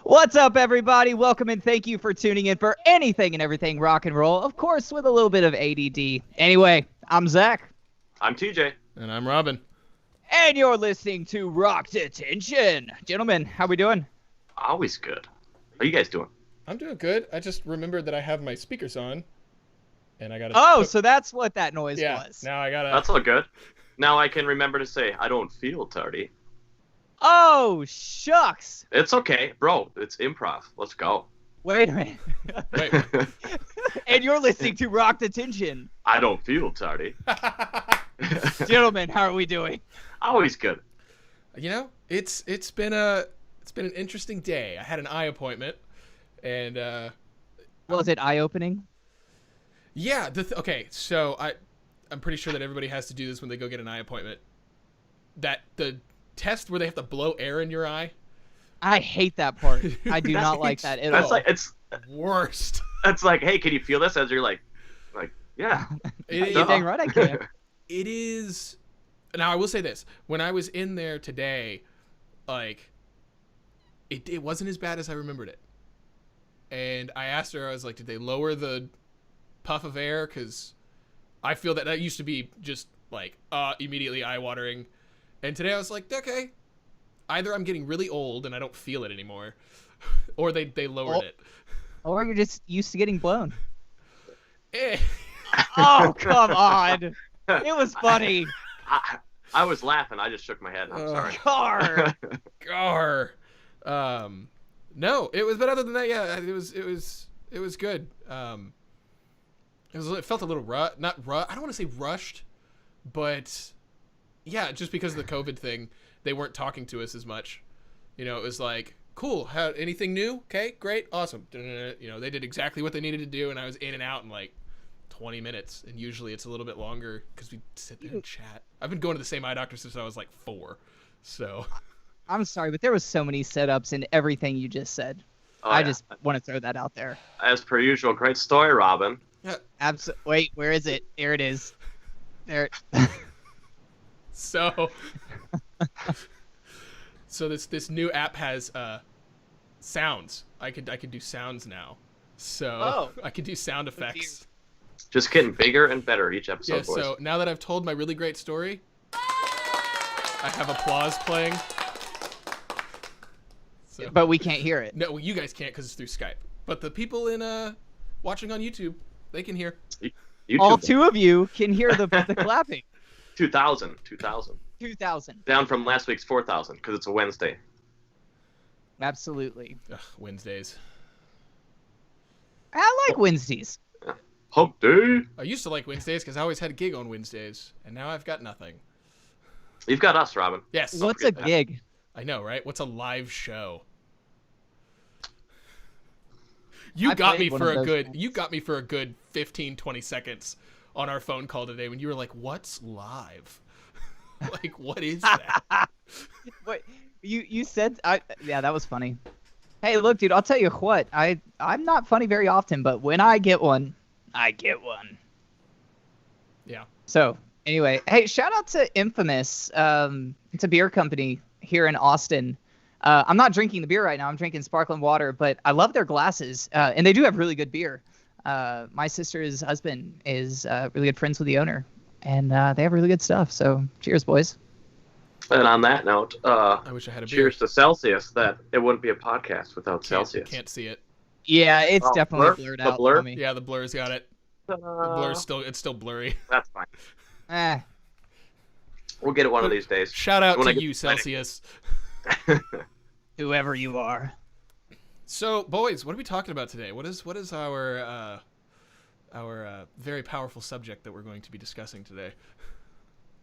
What's up, everybody? Welcome and thank you for tuning in for anything and everything rock and roll. Of course, with a little bit of ADD. Anyway, I'm Zach. I'm TJ. And I'm Robin. And you're listening to Rock Detention. Gentlemen, how we doing? Always good. How you guys doing? I'm doing good. I just remembered that I have my speakers on. And I gotta... Oh, so that's what that noise was. Now I gotta... That's all good. Now I can remember to say, I don't feel tardy. Oh, shucks. It's okay. Bro, it's improv. Let's go. Wait a minute. Wait. And you're listening to Rock Detention. I don't feel tardy. Gentlemen, how are we doing? Always good. You know, it's been an interesting day. I had an eye appointment, and Was it eye-opening? yeah. Okay, so I'm pretty sure that everybody has to do this when they go get an eye appointment. That the test where they have to blow air in your eye. I hate that part. I do not like that at all. That's like it's Worst. It's like, hey, can you feel this? As you're like, yeah. You're dang right I can. It is. Now I will say this: when I was in there today, like, it wasn't as bad as I remembered it. And I asked her, I was like, did they lower the puff of air? Because I feel that used to be just like immediately eye watering. And today I was like, okay, either I'm getting really old and I don't feel it anymore, or they lowered it. Or you're just used to getting blown. Eh. Oh, come on. It was funny. I was laughing. I just shook my head. I'm sorry. Car. Gar. No, it was. But other than that, yeah, it was good. It felt a little I don't want to say rushed, but yeah, just because of the COVID thing, they weren't talking to us as much. You know, it was like, cool. Anything new? Okay, great, awesome. You know, they did exactly what they needed to do, and I was in and out in like 20 minutes, and usually it's a little bit longer because we sit there and chat. I've been going to the same eye doctor since I was like 4, so. I'm sorry, but there was so many setups in everything you just said. Oh, I yeah. just want to throw that out there. As per usual, great story, Robin. Yeah. Wait, where is it? There it is. There. So this new app has sounds. I could do sounds now. So I could do sound effects. Just getting bigger and better each episode, Yeah, boys. so now that I've told my really great story, I have applause playing. So, But we can't hear it. no, well, you guys can't because it's through Skype. But the people in watching on YouTube, they can hear. YouTube. All 2 of you can hear the clapping. 2,000. 2,000. Down from last week's 4,000 because it's a Wednesday. Absolutely. Ugh, Wednesdays. I like Wednesdays. Hump day. I used to like Wednesdays because I always had a gig on Wednesdays, and now I've got nothing. You've got us, Robin. Yes. What's a gig? I know, right? What's a live show? You got me for a good 15, 20 seconds on our phone call today when you were like, "What's live?" Like, what is that? Wait, you said yeah, that was funny. Hey, look, dude, I'll tell you what. I'm not funny very often, but when I get one, I get one. Yeah. So, anyway, hey, shout out to Infamous. It's a beer company here in Austin. I'm not drinking the beer right now. I'm drinking sparkling water, but I love their glasses, and they do have really good beer. My sister's husband is really good friends with the owner, and they have really good stuff. So, cheers, boys. And on that note, I wish I had a beer. cheers to Celsius. That it wouldn't be a podcast without Celsius. Can't see it. Yeah, it's definitely blurred out. blur? For me. Yeah, the blur's got it. The blur's still blurry. That's fine. Eh. We'll get it one of these days. Shout out When I to get you, Celsius. Whoever you are. So, boys, what are we talking about today? What is our very powerful subject that we're going to be discussing today?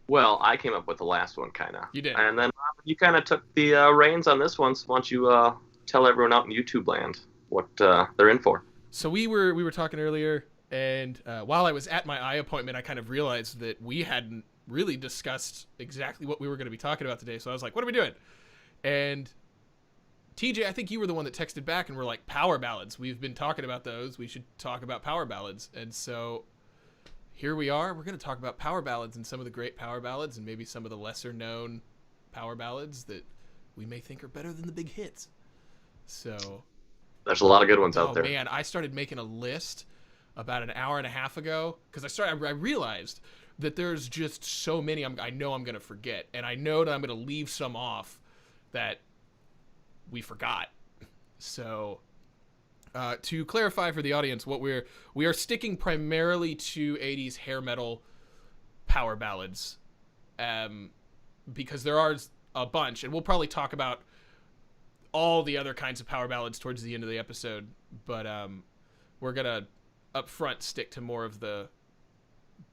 Well, I came up with the last one, kind of. You did. And then Robin, you kind of took the reins on this one. So why don't you tell everyone out in YouTube land what they're in for? So we were talking earlier, and while I was at my eye appointment, I kind of realized that we hadn't really discussed exactly what we were going to be talking about today. So I was like, what are we doing? And TJ, I think you were the one that texted back and were like, power ballads. We've been talking about those. We should talk about power ballads. And so here we are. We're going to talk about power ballads and some of the great power ballads and maybe some of the lesser known power ballads that we may think are better than the big hits. So there's a lot of good ones out there. Oh man, I started making a list about an hour and a half ago because I realized that there's just so many I know I'm gonna forget, and I know that I'm gonna leave some off that we forgot. So to clarify for the audience, what we are sticking primarily to 80s hair metal power ballads, because there are a bunch, and we'll probably talk about all the other kinds of power ballads towards the end of the episode, but we're gonna up front stick to more of the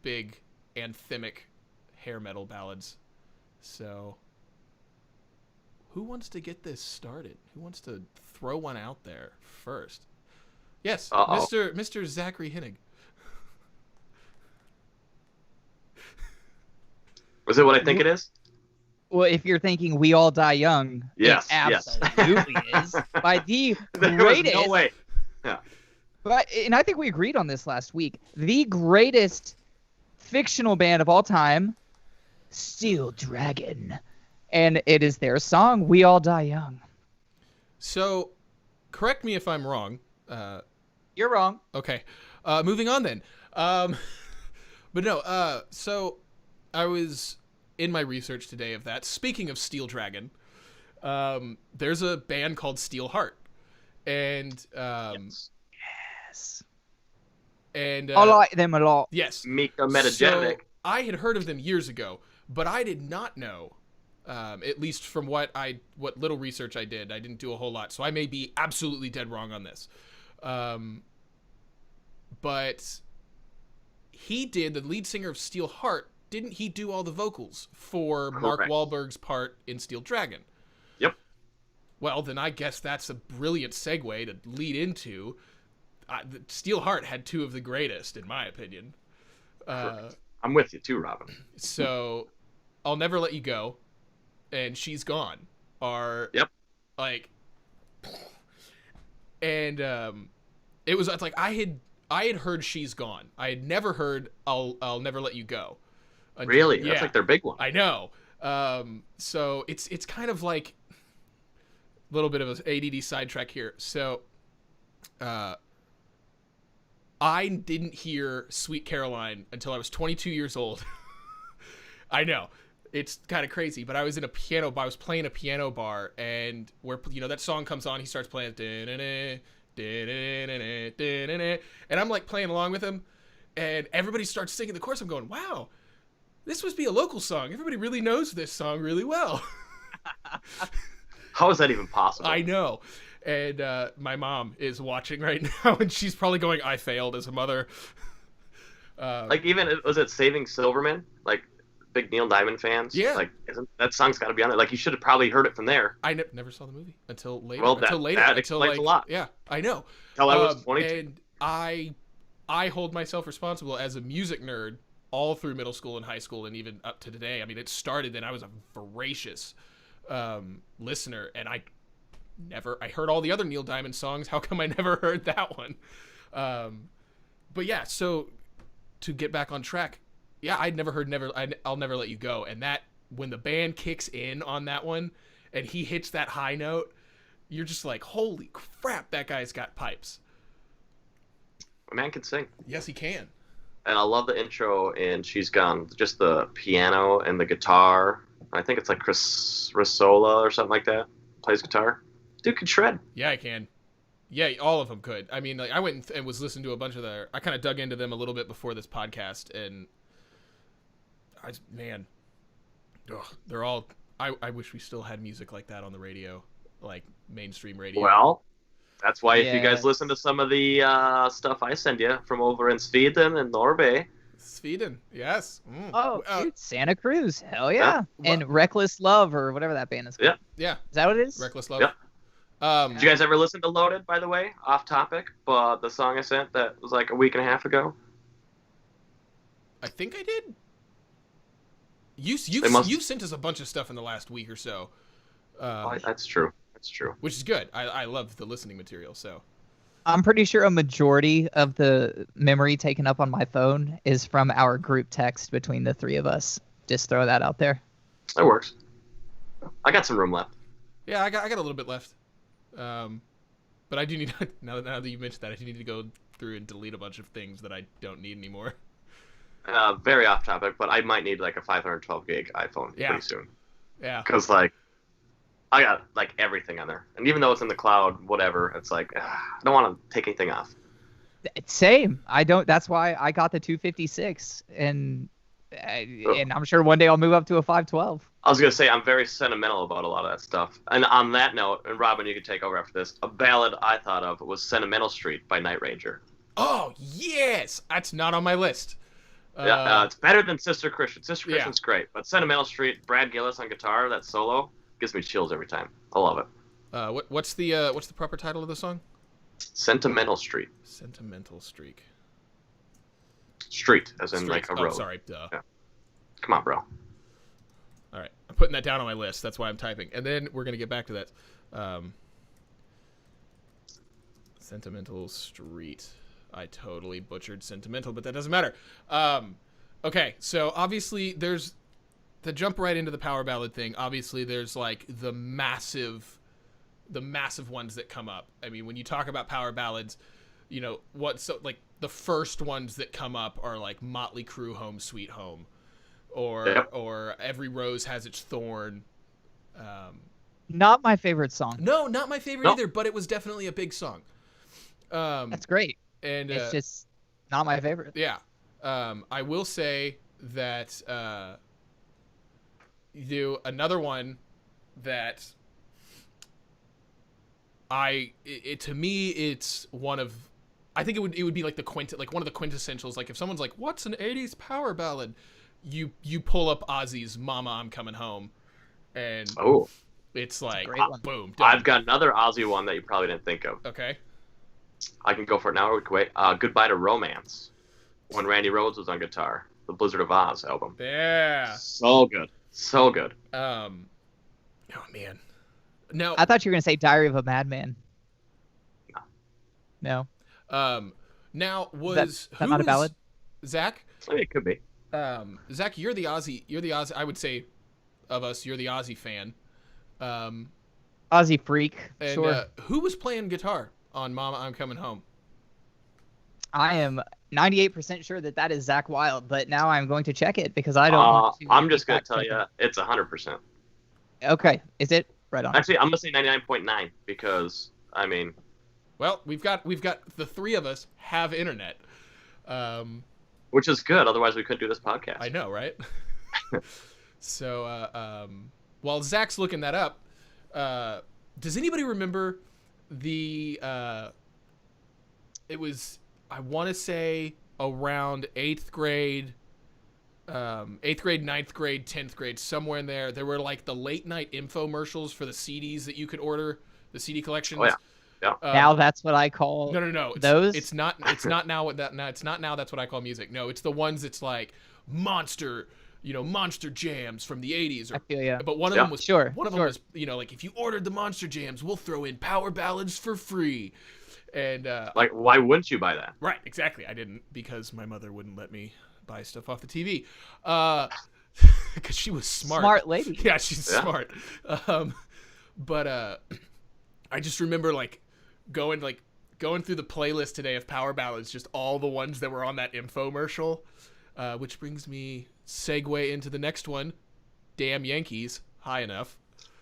big anthemic hair metal ballads. So who wants to get this started? Who wants to throw one out there first? Yes, Mr. Zachary Hennig. Was it what I think it is? Well, if you're thinking We All Die Young, yes, it absolutely is. By the greatest. No way. Yeah. And I think we agreed on this last week. The greatest fictional band of all time, Steel Dragon. And it is their song, We All Die Young. So, correct me if I'm wrong. You're wrong. Okay. Moving on then. But no, so I was in my research today of that. Speaking of Steel Dragon, there's a band called Steelheart. And Yes. And I like them a lot. Yes. Mika Metagenic. So I had heard of them years ago, but I did not know, at least from what little research I did. I didn't do a whole lot, so I may be absolutely dead wrong on this. But the lead singer of Steelheart, didn't he do all the vocals for Mark Wahlberg's part in Steel Dragon? Yep. Well, then I guess that's a brilliant segue to lead into. Steelheart had two of the greatest, in my opinion. I'm with you too, Robin. So, I'll Never Let You Go and She's Gone are like, and it was like I had heard She's Gone. I had never heard I'll Never Let You Go. Really? That's like their big one. I know. So it's kind of like a little bit of an ADD sidetrack here. So, I didn't hear Sweet Caroline until I was 22 years old. I know. It's kind of crazy, but I was playing a piano bar, and where, that song comes on, he starts playing, and I'm like playing along with him, and everybody starts singing the chorus. I'm going, wow, this must be a local song. Everybody really knows this song really well. How is that even possible? I know. And my mom is watching right now, and she's probably going, I failed as a mother. Like, even, was it Saving Silverman? Like, big Neil Diamond fans? Yeah. Like, that song's got to be on it. Like, you should have probably heard it from there. I never saw the movie until later. Well, that explains a lot. Yeah, I know. Until I was 22. And I hold myself responsible as a music nerd all through middle school and high school and even up to today. I mean, it started then. I was a voracious listener, and I heard all the other Neil Diamond songs. How come I never heard that one? But yeah, so to get back on track, yeah, I'd never heard I'll Never Let You Go. And that, when the band kicks in on that one and he hits that high note, you're just like, holy crap, that guy's got pipes. A man can sing. Yes, he can. And I love the intro in She's Gone. Just the piano and the guitar. I think it's like Chris Rissola or something like that. Plays guitar. Dude can shred. Yeah, I can. Yeah, all of them could. I mean, like, I went and was listening to a bunch of I kind of dug into them a little bit before this podcast, and they're all. I wish we still had music like that on the radio, like mainstream radio. Well, that's why if you guys listen to some of the stuff I send you from over in Sweden and Norway. Sweden, yes. Mm. Oh, dude, Santa Cruz, hell yeah. And Reckless Love, or whatever that band is called. Yeah. Is that what it is? Reckless Love. Yeah. Did you guys ever listen to Loaded, by the way? Off topic, but the song I sent that was like a week and a half ago. I think I did. You've sent us a bunch of stuff in the last week or so. That's true. That's true. Which is good. I love the listening material. So I'm pretty sure a majority of the memory taken up on my phone is from our group text between the three of us. Just throw that out there. That works. I got some room left. Yeah, I got a little bit left. But I do need now that you mentioned that, I do need to go through and delete a bunch of things that I don't need anymore. Very off topic, but I might need like a 512 gig iPhone pretty soon. Yeah. Because like, I got like everything on there, and even though it's in the cloud, whatever, it's like I don't want to take anything off. Same. I don't. That's why I got the 256, and I'm sure one day I'll move up to a 512. I was gonna say I'm very sentimental about a lot of that stuff. And on that note, and Robin, you can take over after this. A ballad I thought of was "Sentimental Street" by Night Ranger. Oh yes, that's not on my list. It's better than Sister Christian. Sister Christian's great, but "Sentimental Street," Brad Gillis on guitar, that solo gives me chills every time. I love it. What's the proper title of the song? Sentimental Street. Sentimental Streak. Street, as in like a road. Oh, sorry. Duh. Yeah. Come on, bro. All right, I'm putting that down on my list. That's why I'm typing, and then we're gonna get back to that. Sentimental Street. I totally butchered sentimental, but that doesn't matter. Okay, so obviously there's the jump right into the power ballad thing. Obviously, there's like the massive ones that come up. I mean, when you talk about power ballads, you know like the first ones that come up are like Motley Crue, "Home Sweet Home," or "Every Rose Has Its Thorn." Not my favorite song. No, not my favorite either, but it was definitely a big song. That's great. And it's just not my favorite. Yeah. I will say that another one that to me it's one of, I think it would be like one of the quintessentials. Like if someone's like, "What's an 80s power ballad?" You pull up Ozzy's "Mama, I'm Coming Home," and it's like boom. Done. I've got another Ozzy one that you probably didn't think of. Okay. I can go for it now or we can wait. "Goodbye to Romance," when Randy Rhoads was on guitar, the Blizzard of Oz album. Yeah. So good. So good. Oh man. No. I thought you were gonna say "Diary of a Madman." No. Now was that not a ballad? Zach? I mean, it could be. Zach, you're the Ozzy. I would say, of us, you're the Ozzy fan. Ozzy freak. And, sure. Who was playing guitar on "Mama, I'm Coming Home"? I am 98% sure that is Zach Wilde, but now I'm going to check it because I don't want to. I'm just going to tell you, it's 100%. Okay. Is it? Right on. Actually, I'm going to say 99.9 because, I mean... Well, we've got the three of us have internet. Which is good, otherwise we couldn't do this podcast. I know, right? So, while Zach's looking that up, does anybody remember it was, I want to say, around 8th grade, 9th grade, 10th grade, somewhere in there. There were like the late night infomercials for the CDs that you could order, the CD collections. Oh, yeah. Now that's what I call no. Those? It's not now what that. No, it's not now. That's what I call music. No, it's the ones. It's like monster jams from the 80s. I feel ya. But one of them was them was like, if you ordered the monster jams, we'll throw in power ballads for free. And like, why wouldn't you buy that? Right, exactly. I didn't, because my mother wouldn't let me buy stuff off the TV. Because she was smart. Smart lady. Yeah, she's smart. But I just remember like going through the playlist today of power ballads, just all the ones that were on that infomercial, which brings me segue into the next one, "Damn Yankees," High Enough.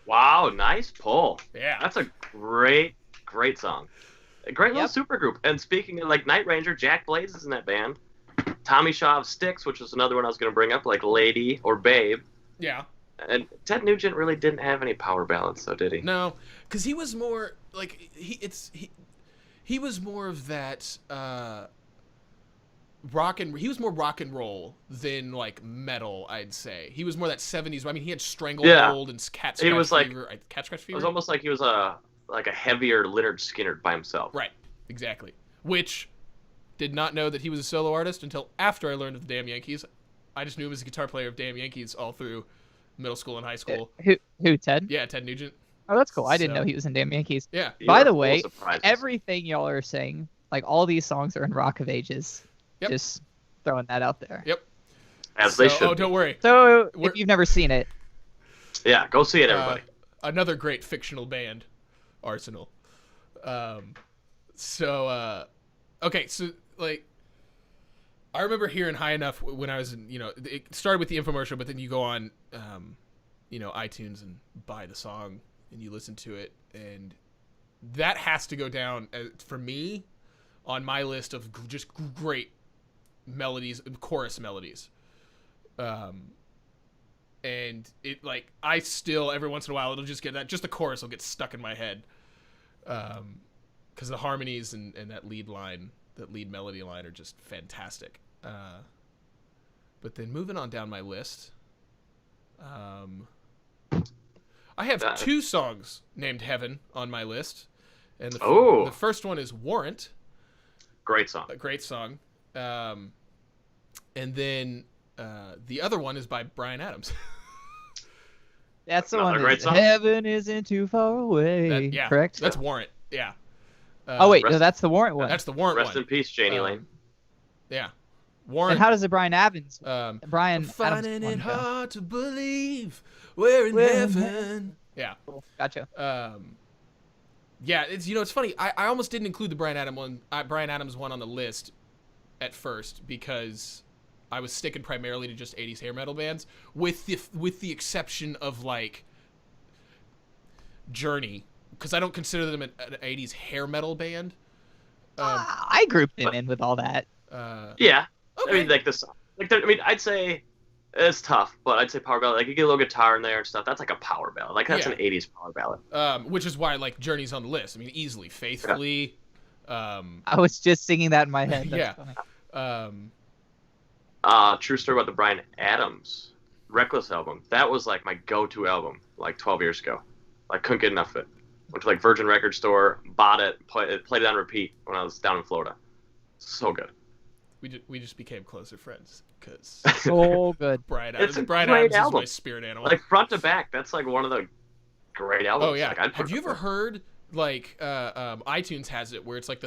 Wow, nice pull. Yeah. That's a great song. A great little supergroup. And speaking of like Night Ranger, Jack Blaze is in that band. Tommy Shaw of Styx, which was another one I was going to bring up, like Lady or Babe. Yeah. And Ted Nugent really didn't have any power ballads, though, did he? No, because he was more like he was more of that he was more rock and roll than like metal, I'd say. He was more that 70s. I mean, he had Stranglehold and Cat Scratch Fever. Cat Scratch Fever. It was almost like he was a heavier Lynyrd Skynyrd by himself. Right, exactly. Which, did not know that he was a solo artist until after I learned of the Damn Yankees. I just knew him as a guitar player of Damn Yankees all through middle school and high school. Who, Ted? Yeah, Ted Nugent. Oh, that's cool. I didn't know he was in Damn Yankees. Yeah. By the way, everything y'all are saying, like all these songs are in Rock of Ages. Yep. Just throwing that out there. Yep. As they should. Oh, don't worry. So if you've never seen it. Yeah, go see it, everybody. Another great fictional band, Arsenal. Okay, so like, I remember hearing High Enough when I was in, it started with the infomercial, but then you go on, iTunes and buy the song and you listen to it, and that has to go down for me on my list of just great melodies, chorus melodies. And it, like, I still, every once in a while, it'll just get that, just the chorus will get stuck in my head. Because the harmonies and that lead melody line are just fantastic. But then moving on down my list, I have two songs named Heaven on my list. And the first one is Warrant. Great song. A great song. And then the other one is by Bryan Adams. That's the one. Great song. Heaven isn't too far away. Correct? That's Warrant. Yeah. No, that's the Warrant one. That's the Warrant one. Rest in peace, Janie Lane. Yeah. Warrant. And how does the Bryan Adams? Bryan finding Adams it hard to believe we're in heaven. Yeah. Cool. Gotcha. Yeah, it's funny. I almost didn't include the Bryan Adams one on the list at first because I was sticking primarily to just 80s hair metal bands, with the exception of like Journey, because I don't consider them an 80s hair metal band. I grouped them in with all that. Yeah, okay. I mean, like this, I'd say it's tough, but I'd say power ballad. Like you get a little guitar in there and stuff. That's like a power ballad. Like that's an 80s power ballad. Which is why like Journey's on the list. I mean, easily, Faithfully. Yeah. I was just singing that in my head. That's funny. True story about the Bryan Adams Reckless album. That was like my go-to album like 12 years ago. I couldn't get enough of it. Went to like Virgin Record Store, bought it, played it on repeat when I was down in Florida. So good. We just became closer friends because so good. Bryan Adams is my spirit animal. Like front to back, that's like one of the great albums. Oh yeah. Like, have you ever heard like iTunes has it where it's like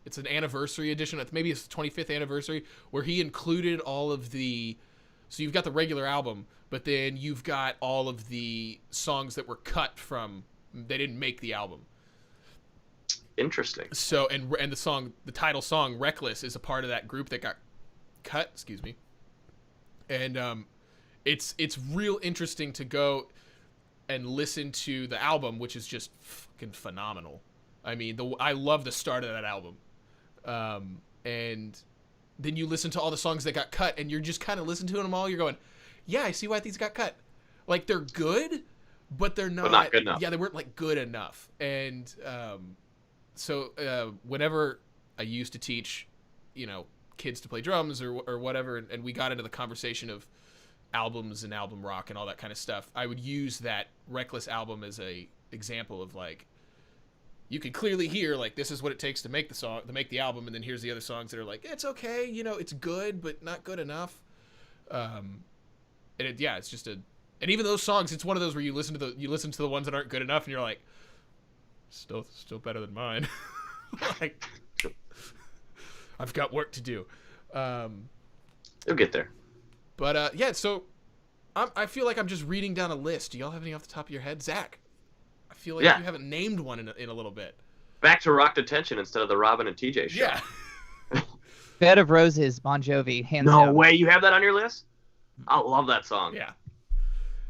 it's an anniversary edition. Maybe it's the 25th anniversary where he included all of the. So you've got the regular album, but then you've got all of the songs that were cut from. They didn't make the album. Interesting. So and the title song "Reckless" is a part of that group that got cut. Excuse me. And it's real interesting to go and listen to the album, which is just fucking phenomenal. I mean, I love the start of that album. And then you listen to all the songs that got cut, and you're just kind of listening to them all. You're going, yeah, I see why these got cut. Like they're good, but they're not. But not good enough. Yeah, they weren't like good enough. And so whenever I used to teach, kids to play drums or whatever, and we got into the conversation of albums and album rock and all that kind of stuff, I would use that Reckless album as a example of like, you can clearly hear like this is what it takes to make the album, and then here's the other songs that are like it's okay, it's good but not good enough. It's just and even those songs, it's one of those where you listen to the ones that aren't good enough, and you're like, still better than mine. Like, I've got work to do. You'll get there. But so I feel like I'm just reading down a list. Do y'all have any off the top of your head, Zach? I feel like you haven't named one in a little bit. Back to Rock Detention instead of the Robin and TJ show. Yeah. Bed of Roses, Bon Jovi, hands down. No way, you have that on your list? I love that song. Yeah.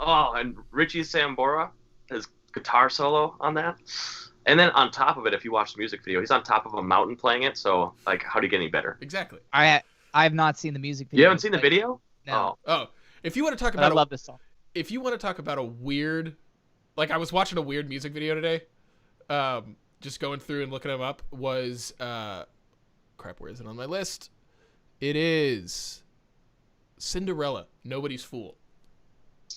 Oh, and Richie Sambora, his guitar solo on that. And then on top of it, if you watch the music video, he's on top of a mountain playing it. So, like, how do you get any better? Exactly. I have not seen the music video. You haven't seen the video? No. Oh, if you want to talk about, I love this song. If you want to talk about a weird, like I was watching a weird music video today, just going through and looking them up. Was crap? Where is it on my list? It is Cinderella, Nobody's Fool.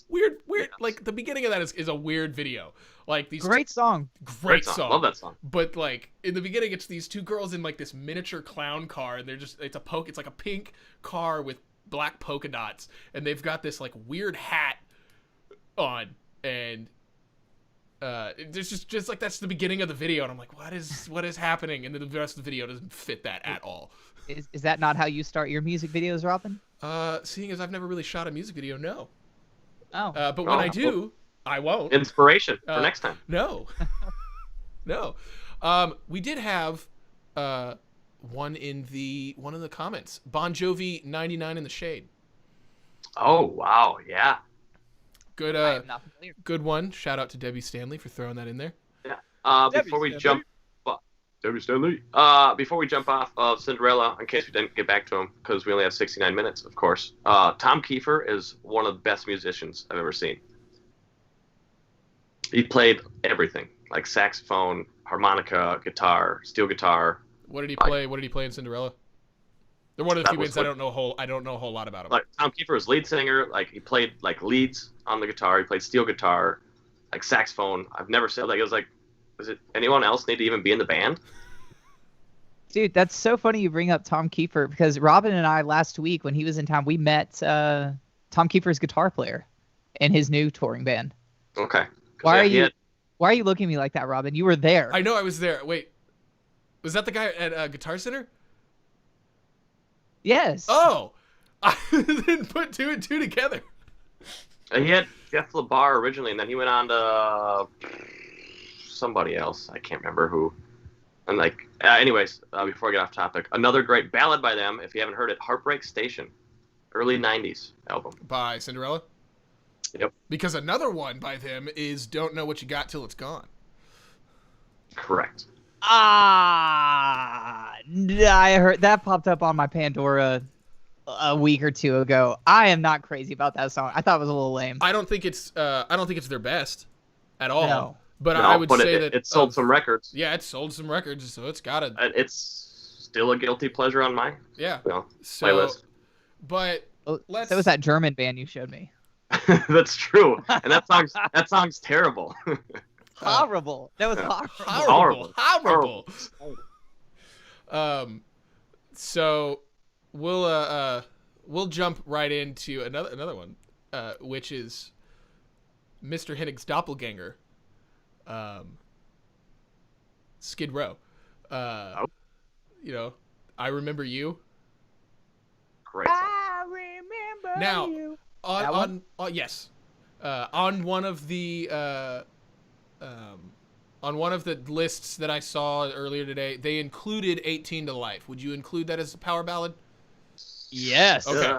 Weird. Yes. Like the beginning of that is a weird video. Like these great song. Love that song. But like in the beginning, it's these two girls in like this miniature clown car, and it's like a pink car with black polka dots, and they've got this like weird hat on, and there's just like that's the beginning of the video, and I'm like, what is happening? And then the rest of the video doesn't fit that at all. Is that not how you start your music videos, Robin? Seeing as I've never really shot a music video, no. Oh. But when I do, I won't. Inspiration for next time. No. No. We did have one in the comments. Bon Jovi 99 in the Shade. Oh wow, yeah. I am not familiar. Good one. Shout out to Debbie Stanley for throwing that in there. Yeah. Debbie Before we Stanley. jump, Debbie Stanley. Before we jump off of Cinderella, in case we didn't get back to him, because we only have 69 minutes, of course. Tom Kiefer is one of the best musicians I've ever seen. He played everything, like saxophone, harmonica, guitar, steel guitar. What did he play? What did he play in Cinderella? They're one of the That few was bands I don't know a whole lot about him. Like Tom Kiefer was lead singer. Like he played like leads on the guitar. He played steel guitar, like saxophone. I've never said like it was like, does it anyone else need to even be in the band? Dude, that's so funny you bring up Tom Kiefer because Robin and I last week when he was in town, we met Tom Kiefer's guitar player in his new touring band. Okay. Why are you looking at me like that, Robin? You were there. I know I was there. Wait, was that the guy at Guitar Center? Yes. Oh, I didn't put two and two together. He had Jeff LaBar originally, and then he went on to somebody else. I can't remember who. And like, anyways, before I get off topic, another great ballad by them, if you haven't heard it, Heartbreak Station, early '90s album By Cinderella. Yep. Because another one by them is Don't Know What You Got Till It's Gone. Correct. I heard that popped up on my Pandora a week or two ago. I am not crazy about that song. I thought it was a little lame. I don't think it's their best at all. No. But I would say that it sold some records. Yeah, it sold some records, so it's gotta. It's still a guilty pleasure on my playlist. But That was that German band you showed me. That's true, and that song's terrible. Horrible. That was horrible. Horrible. So we'll jump right into another one, which is Mr. Hennick's doppelganger, Skid Row. You know, I Remember You. Great song. I remember Now, you. Yes, on one of the lists that I saw earlier today, they included 18 to Life. Would you include that as a power ballad? Yes. Okay.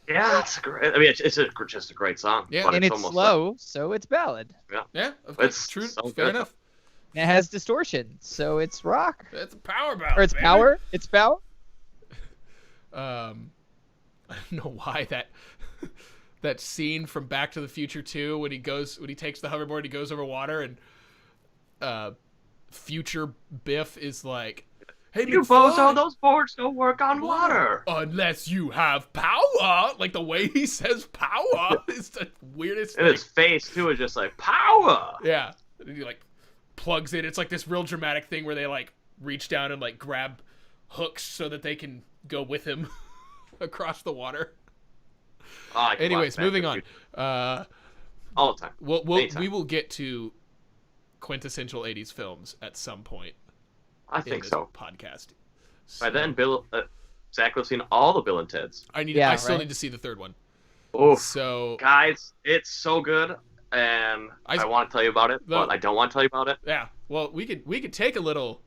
Yeah, that's great. I mean, it's just a great song. Yeah, but And it's almost slow, so it's ballad. Yeah, It's true. so Fair good. enough. And it has distortion, so it's rock. It's a power ballad. Or it's baby. power. It's power. I don't know why that scene from Back to the Future 2 when he takes the hoverboard, he goes over water, and future Biff is like, "Hey, You McFly, bozo, those boards don't work on water. unless you have power." Like the way he says power is the weirdest And thing. his face too is just like power. Yeah, and he like plugs it. It's like this real dramatic thing where they like reach down and like grab hooks so that they can go with him across the water. Oh, I can Anyways, watch Back moving to on. the Future all the time. Anytime. We will get to quintessential 80s films at some point. I in think this so. podcast. By then, Zach will have seen all the Bill and Ted's. I still need to see the third one. Oh, So guys, it's so good, and I want to tell you about it, but I don't want to tell you about it. yeah, well, we could take a little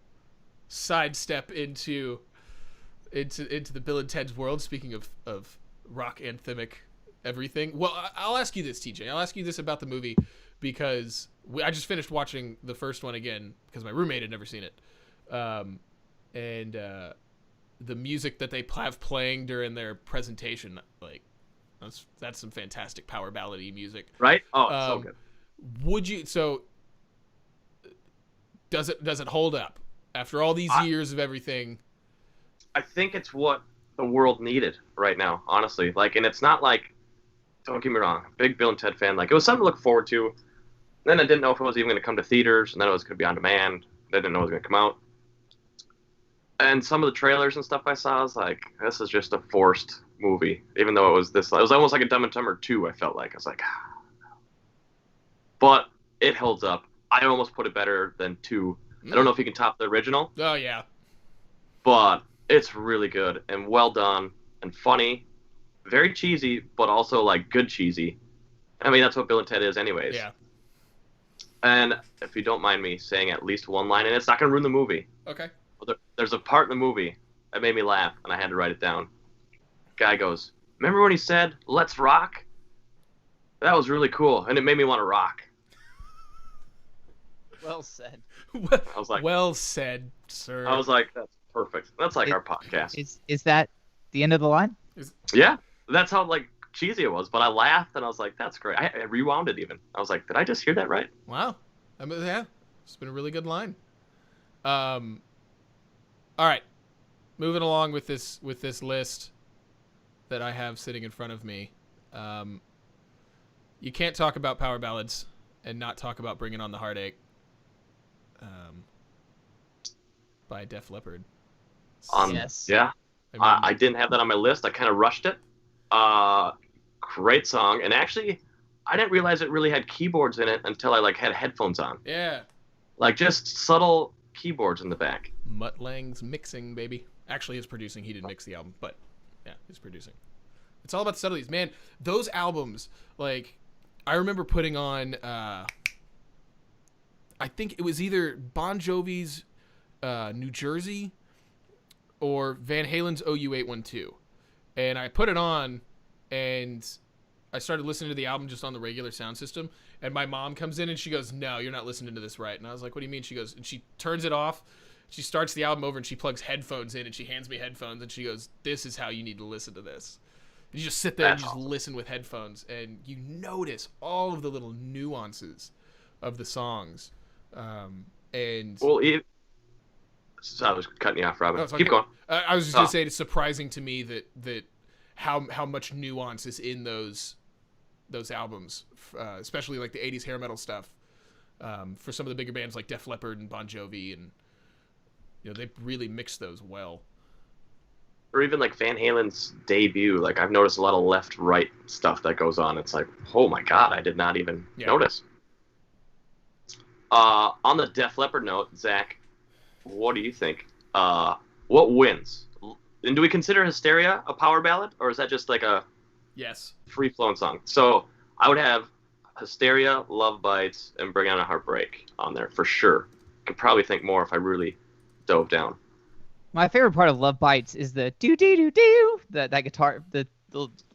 sidestep into the Bill and Ted's world. Speaking of rock anthemic everything. Well, I'll ask you this, TJ. I'll ask you this about the movie because I just finished watching the first one again because my roommate had never seen it. And the music that they have playing during their presentation, like that's some fantastic power ballady music. Right? Oh, it's so good. Would you? So does it hold up after all these years of everything? I think it's what the world needed right now, honestly. Like, and it's not like, don't get me wrong, big Bill and Ted fan. Like, it was something to look forward to. Then I didn't know if it was even going to come to theaters, and then it was going to be on demand. I didn't know it was going to come out. And some of the trailers and stuff I saw, I was like, this is just a forced movie. Even though it was almost like a Dumb and Dumber 2, I felt like. I was like, But it holds up. I almost put it better than 2. I don't know if you can top the original. Oh, yeah. But it's really good and well done and funny. Very cheesy, but also, like, good cheesy. I mean, that's what Bill and Ted is anyways. Yeah. And if you don't mind me saying at least one line, and it's not going to ruin the movie. Okay. But there's a part in the movie that made me laugh, and I had to write it down. Guy goes, "Remember when he said, 'Let's rock'? That was really cool, and it made me want to rock." Well said. I was like, well said, sir. I was like, that's perfect. That's like our podcast. Is that the end of the line? Yeah, that's how like cheesy it was. But I laughed, and I was like, that's great. I rewound it even. I was like, did I just hear that right? Wow. I mean, yeah, it's been a really good line. All right, moving along with this list that I have sitting in front of me. You can't talk about power ballads and not talk about Bringin' on the Heartache by Def Leppard. Yes. Yeah. I didn't have that on my list. I kind of rushed it. Great song. And actually, I didn't realize it really had keyboards in it until I like had headphones on. Yeah. Like just subtle keyboards in the back. Mutt Lange's mixing, baby. Actually, he's producing. He didn't mix the album, but yeah, he's producing. It's all about the subtleties. Man, those albums, like, I remember putting on, I think it was either Bon Jovi's New Jersey or Van Halen's OU812. And I put it on, and I started listening to the album just on the regular sound system. And my mom comes in, and she goes, "No, you're not listening to this right." And I was like, "What do you mean?" She goes, and she turns it off. She starts the album over, and she plugs headphones in, and she hands me headphones, and she goes, "This is how you need to listen to this." And you just sit there and just listen with headphones, and you notice all of the little nuances of the songs. And well, I was cutting you off, Robin. Oh, Keep going. I was just gonna say it's surprising to me that how much nuance is in those albums, especially like the '80s hair metal stuff. For some of the bigger bands like Def Leppard and Bon Jovi, and they really mix those well. Or even like Van Halen's debut, like I've noticed a lot of left-right stuff that goes on. It's like, oh my god, I did not even notice. On the Def Leppard note, Zach, what do you think? What wins? And do we consider Hysteria a power ballad, or is that just like a free-flowing song? So I would have Hysteria, Love Bites, and Bring On a Heartbreak on there for sure. Could probably think more if I really dove down. My favorite part of Love Bites is the do do do do that guitar, the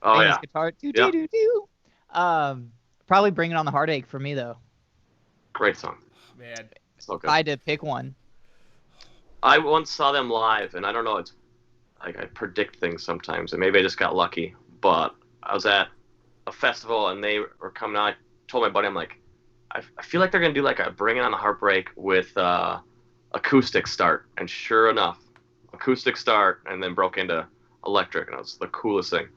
famous guitar do do do do. Probably Bringin' on the Heartache for me though. Great song. Man, so good. If I had to pick one. I once saw them live, and I don't know, it's like I predict things sometimes, and maybe I just got lucky. But I was at a festival, and they were coming out. I told my buddy, I'm like, I feel like they're gonna do like a Bringin' on the Heartbreak with acoustic start, and sure enough, acoustic start, and then broke into electric, and it was the coolest thing.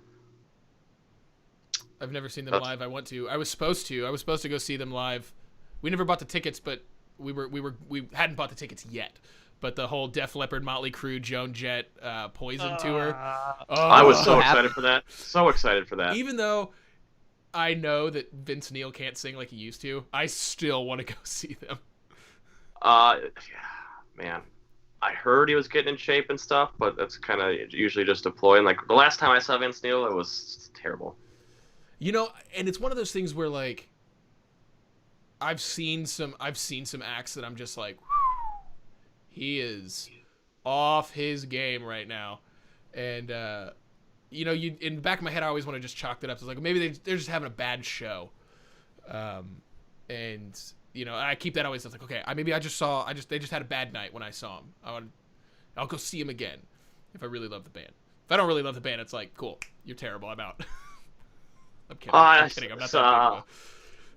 I've never seen them live. I want to. I was supposed to go see them live. We never bought the tickets, but we hadn't bought the tickets yet. But the whole Def Leppard, Motley Crue, Joan Jett, Poison tour. I was so excited for that. So excited for that. Even though I know that Vince Neil can't sing like he used to, I still want to go see them. Man. I heard he was getting in shape and stuff, but that's kind of usually just a ploy. And like the last time I saw Vince Neil, it was terrible. And it's one of those things where like I've seen some acts that I'm just like, he is off his game right now. And you in the back of my head, I always want to just chalk that up to like maybe they're just having a bad show. And I keep that always. I was like, okay, they just had a bad night when I saw him. I'll go see him again if I really love the band. If I don't really love the band, it's like, cool, you're terrible. I'm out. I'm kidding. I'm kidding. I'm not that big.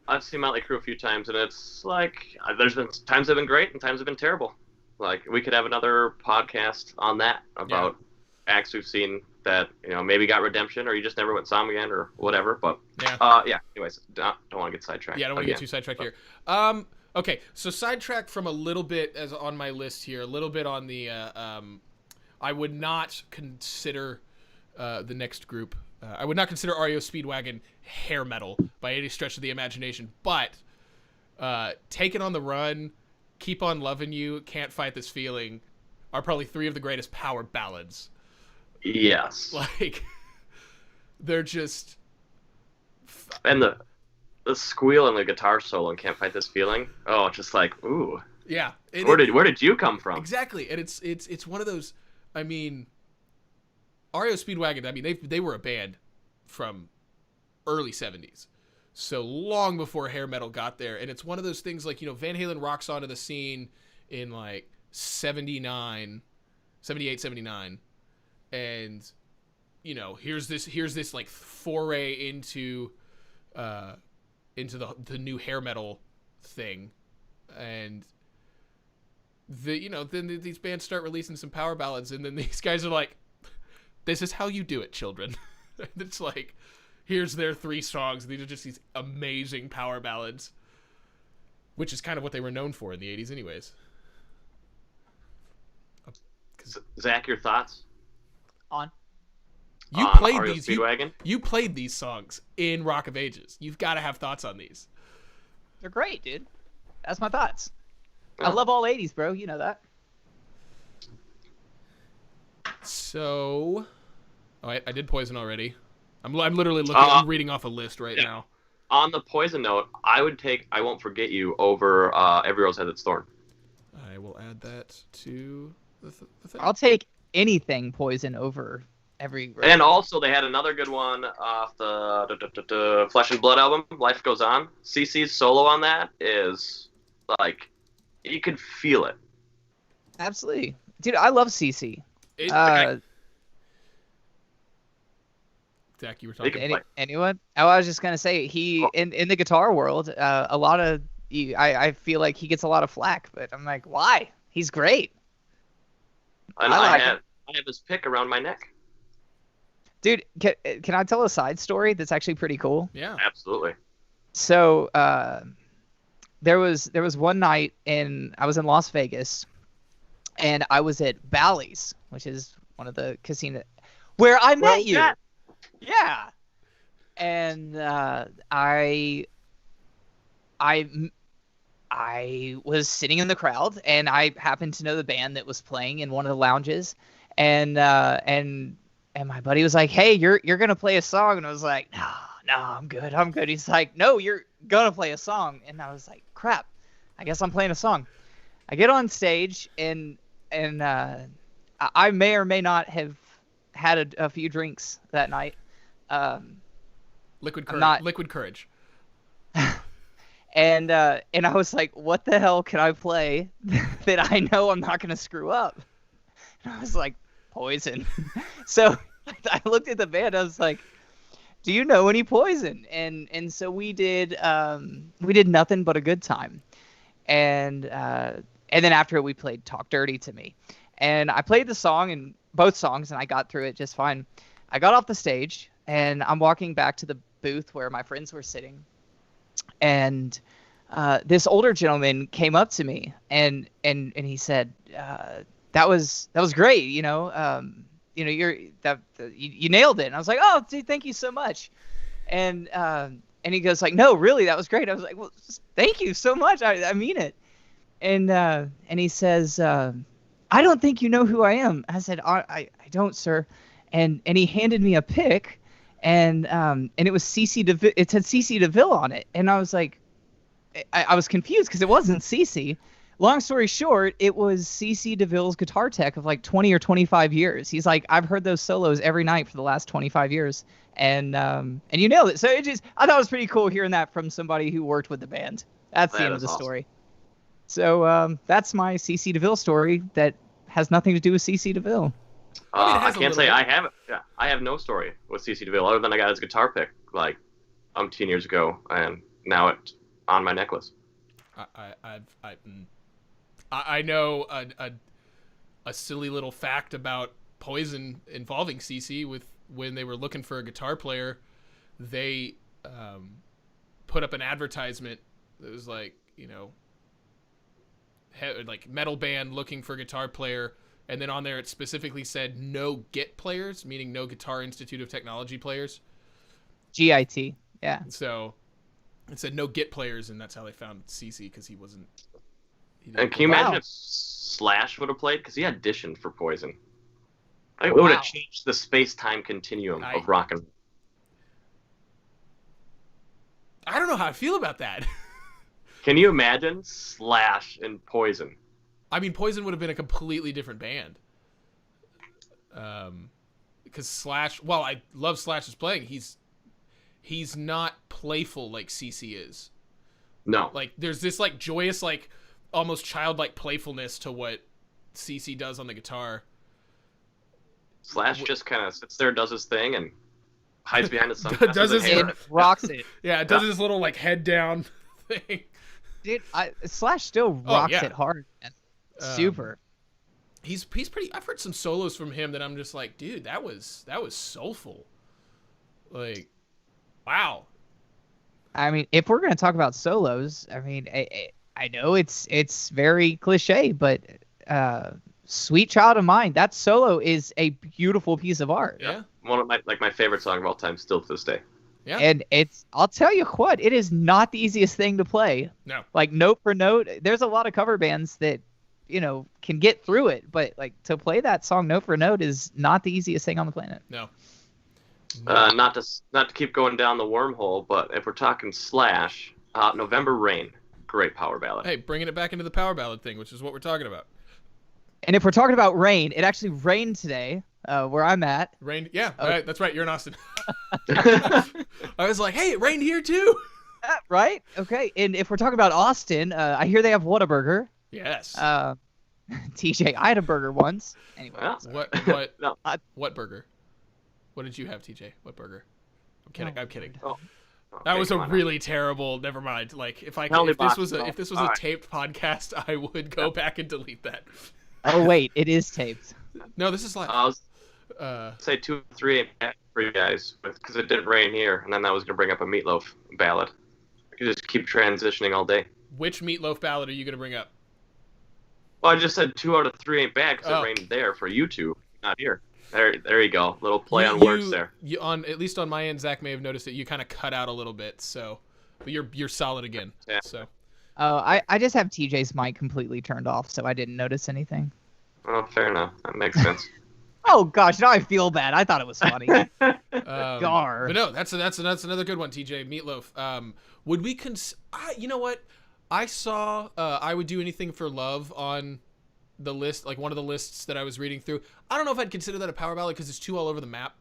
I've seen Motley Crue a few times, and it's like there's been times that have been great and times have been terrible. Like we could have another podcast on that about acts we've seen that maybe got redemption, or you just never went saw them again, or whatever. But anyways, don't want to get sidetracked. Yeah, I don't want to get too sidetracked here. Okay, so sidetracked from a little bit as on my list here, a little bit on the I would not consider the next group. I would not consider REO Speedwagon hair metal by any stretch of the imagination, but Taken on the Run, Keep on Loving You, Can't Fight This Feeling are probably three of the greatest power ballads. Yes. Like, they're just... And the squeal in the guitar solo and Can't Fight This Feeling. Oh, just like, ooh. Yeah. Where did you come from? Exactly. And it's one of those, I mean, REO Speedwagon, I mean, they were a band from early 70s. So long before hair metal got there. And it's one of those things like, you know, Van Halen rocks onto the scene in like 78, 79. And, you know, here's this like foray into the new hair metal thing. And then these bands start releasing some power ballads, and then these guys are like, this is how you do it, children. It's like, here's their 3 songs. These are just these amazing power ballads, which is kind of what they were known for in the 80s anyways. Zach, your thoughts? You played REO these. Speedwagon? You played these songs in Rock of Ages. You've got to have thoughts on these. They're great, dude. That's my thoughts. Oh. I love all 80s, bro. You know that. So, I did Poison already. I'm literally looking. I'm reading off a list right now. On the Poison note, I would take I Won't Forget You over Every Rose Has Its Thorn. I will add that to the thing. I'll take anything Poison over every. And also, they had another good one off the Flesh and Blood album, Life Goes On. CC's solo on that is, like, you can feel it. Absolutely. Dude, I love CC. Zach, you were talking. Anyone? Oh, I was just going to say, in the guitar world, a lot of, I feel like he gets a lot of flack, but I'm like, why? He's great. And I have his pick around my neck. Dude, can I tell a side story that's actually pretty cool? Yeah. Absolutely. So, there was one night I was in Las Vegas, and I was at Bally's, which is one of the casinos where I met you. Yeah. And I was sitting in the crowd, and I happened to know the band that was playing in one of the lounges, and my buddy was like, "Hey, you're gonna play a song," and I was like, "No, I'm good." He's like, "No, you're gonna play a song," and I was like, "Crap, I guess I'm playing a song." I get on stage, and I may or may not have had a few drinks that night. Liquid courage. And I was like, what the hell can I play that I know I'm not gonna screw up? And I was like, Poison. So I looked at the band. I was like, do you know any Poison? And so we did Nothing But a Good Time. And then after it, we played Talk Dirty to Me. And I played the song and both songs, and I got through it just fine. I got off the stage, and I'm walking back to the booth where my friends were sitting. And this older gentleman came up to me, and he said, that was great, you nailed it. And I was like, oh, dude, thank you so much. And he goes like, no, really, that was great. I was like, well, thank you so much. I mean it. And he says, I don't think you know who I am. I said, I don't, sir. And he handed me a pick, and it was CC DeVille. It said CC DeVille on it, and I was like, I was confused because it wasn't CC. Long story short, it was CC DeVille's guitar tech of like 20 or 25 years. He's like, I've heard those solos every night for the last 25 years, and you nailed it. So I thought it was pretty cool hearing that from somebody who worked with the band. That's the end of the story. So that's my CC DeVille story that has nothing to do with CC DeVille. I can't say I have. Yeah, I have no story with CC DeVille other than I got his guitar pick like 10 years ago, and now it's on my necklace. I know a silly little fact about Poison involving CC. With when they were looking for a guitar player, they put up an advertisement that was like, like metal band looking for guitar player. And then on there, it specifically said no GIT players, meaning no Guitar Institute of Technology players. GIT, yeah. So it said no GIT players, and that's how they found CC, because he wasn't. And can you imagine if Slash would have played? Because he auditioned for Poison. It would have changed the space-time continuum of rock and roll. I don't know how I feel about that. Can you imagine Slash and Poison? I mean, Poison would have been a completely different band. Because Slash, well, I love Slash's playing. He's not playful like CC is. No. Like, there's this, like, joyous, like, almost childlike playfulness to what CC does on the guitar. Slash just kind of sits there, does his thing, and hides behind his sunglasses. Does his and rocks it. Yeah, it does this little, like, head down thing. Dude, Slash still rocks yeah. it hard, man. Super. He's pretty. I've heard some solos from him that I'm just like, dude, that was soulful. Like, wow. I mean, if we're gonna talk about solos, I mean, I know it's very cliche, but "Sweet Child of Mine," that solo is a beautiful piece of art. Yeah. one of my favorite song of all time, still to this day. Yeah. And I'll tell you what, it is not the easiest thing to play. No. Like note for note, there's a lot of cover bands that, can get through it, but like to play that song note for note is not the easiest thing on the planet. No. Not to keep going down the wormhole, but if we're talking Slash, November Rain, great power ballad. Hey, bringing it back into the power ballad thing, which is what we're talking about. And if we're talking about rain, it actually rained today where I'm at. Rained, yeah, right, that's right. You're in Austin. I was like, hey, it rained here too. Right? Okay. And if we're talking about Austin, I hear they have Whataburger. Yes. TJ, I had a burger once. Anyway. Yeah. What? No. What burger? What did you have, TJ? What burger? I'm kidding. I'm kidding. Oh. That was a come on. really terrible. Never mind. Like if Tell me this was about- if this was all a right. taped podcast, I would go back and delete that. Oh, wait. It is taped. No, this is live. I was Uh, say 2 or 3 ain't bad for you guys, because it didn't rain here, and then I was gonna bring up a Meatloaf ballad. I could just keep transitioning all day. which Meatloaf ballad are you gonna bring up? Well, I just said 2 out of 3 ain't bad because Oh. it rained there for you two, not here. There you go. Little play on You- words there. You on at least on my end, Zach may have noticed that you kind of cut out a little bit. So, but you're solid again. Yeah. So Oh, I just have TJ's mic completely turned off, so I didn't notice anything. Oh, fair enough. That makes sense. Oh, gosh. Now I feel bad. I thought it was funny. Gar. But no, that's another good one, TJ. Meatloaf. Would we you know what? I saw I Would Do Anything for Love on the list, like one of the lists that I was reading through. I don't know if I'd consider that a power ballad because it's too all over the map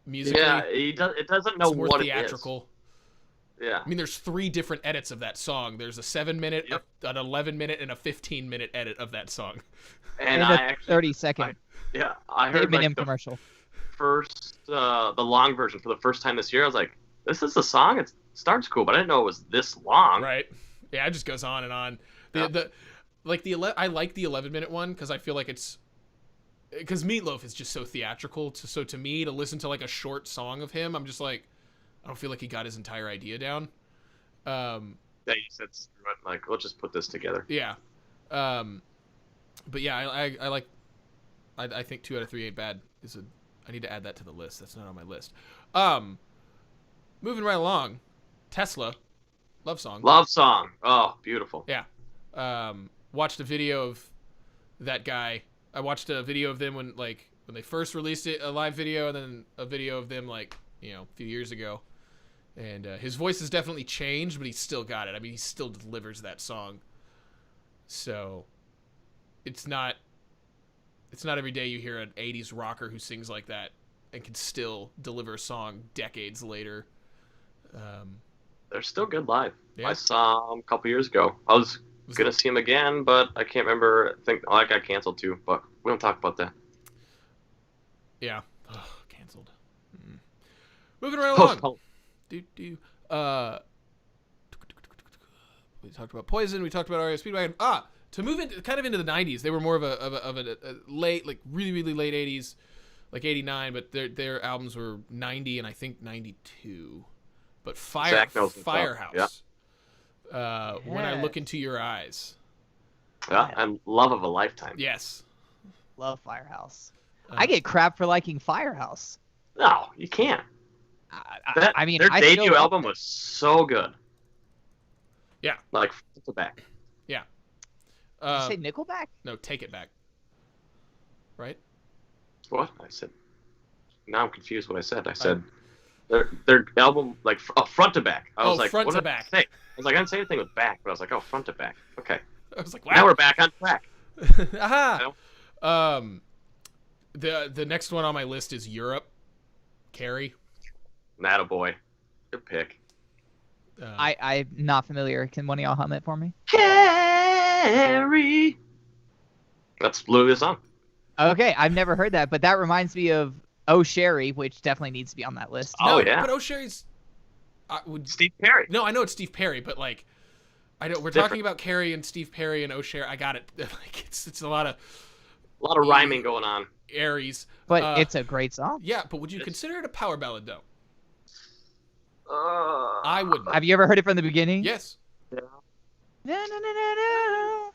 musically. Yeah, it doesn't know It's more what theatrical. it is. Yeah. I mean, there's 3 different edits of that song. There's a 7-minute, Yep. an 11-minute, and a 15-minute edit of that song. And And I a actually 30-second I heard Eminem like the commercial. first the long version for the first time this year. I was like, this is the song. It starts cool, but I didn't know it was this long. Right? Yeah, it just goes on and on. Yeah. I like the 11-minute one because I feel like because Meatloaf is just so theatrical. So to me, to listen to like a short song of him, I'm just like, I don't feel like he got his entire idea down. Yeah, you said screw it. Like, let's just put this together. Yeah. But yeah, I like. I think 2 out of 3 ain't bad. I need to add that to the list. That's not on my list. Moving right along, Tesla, love song. Love song. Oh, beautiful. Yeah. Watched a video of that guy. I watched a video of them when they first released it, a live video, and then a video of them a few years ago. And his voice has definitely changed, but he's still got it. I mean, he still delivers that song. So it's not every day you hear an 80s rocker who sings like that and can still deliver a song decades later. They're still good live. Yeah. I saw them a couple years ago. I was gonna see them again, but I can't remember. I think I got canceled too, but we don't talk about that. Yeah. Ugh, canceled. Moving right along. Oh, We talked about Poison. We talked about REO Speedwagon. To move into the 90s, they were more of a late, like really really late 80s, like 89. But their albums were 90 and I think 92. But Zach knows himself. Firehouse. Yeah. When I Look Into Your Eyes. Yeah, and Love of a Lifetime. Yes. Love Firehouse. I get crap for liking Firehouse. No, you can't. I mean, their I debut still- album was so good. Yeah. Like front to back. Yeah. Did you say Nickelback? No, Take It Back. Right? What I said? Now I'm confused. What I said? I said Their album like front to back. I was like, front what to did I back. say? I was like, I didn't say anything with back, but I was like, oh, front to back. Okay. I was like, wow. Now we're back on track. Aha. The next one on my list is Europe. Carrie. Attaboy. Good pick. I'm not familiar. Can one of y'all hum it for me? Carrie. That's literally the song. Okay, I've never heard that, but that reminds me of Oh Sherry, which definitely needs to be on that list. Oh, yeah. But Sherry's Steve Perry. No, I know it's Steve Perry, but like, I don't. We're talking about Carrie and Steve Perry and O'Sherry. I got it. Like, it's a lot of rhyming going on. Aries, but it's a great song. Yeah, but would you consider it a power ballad though? I I wouldn't. Have you ever heard it from the beginning? Yes. Yeah. No, no, no, no, no.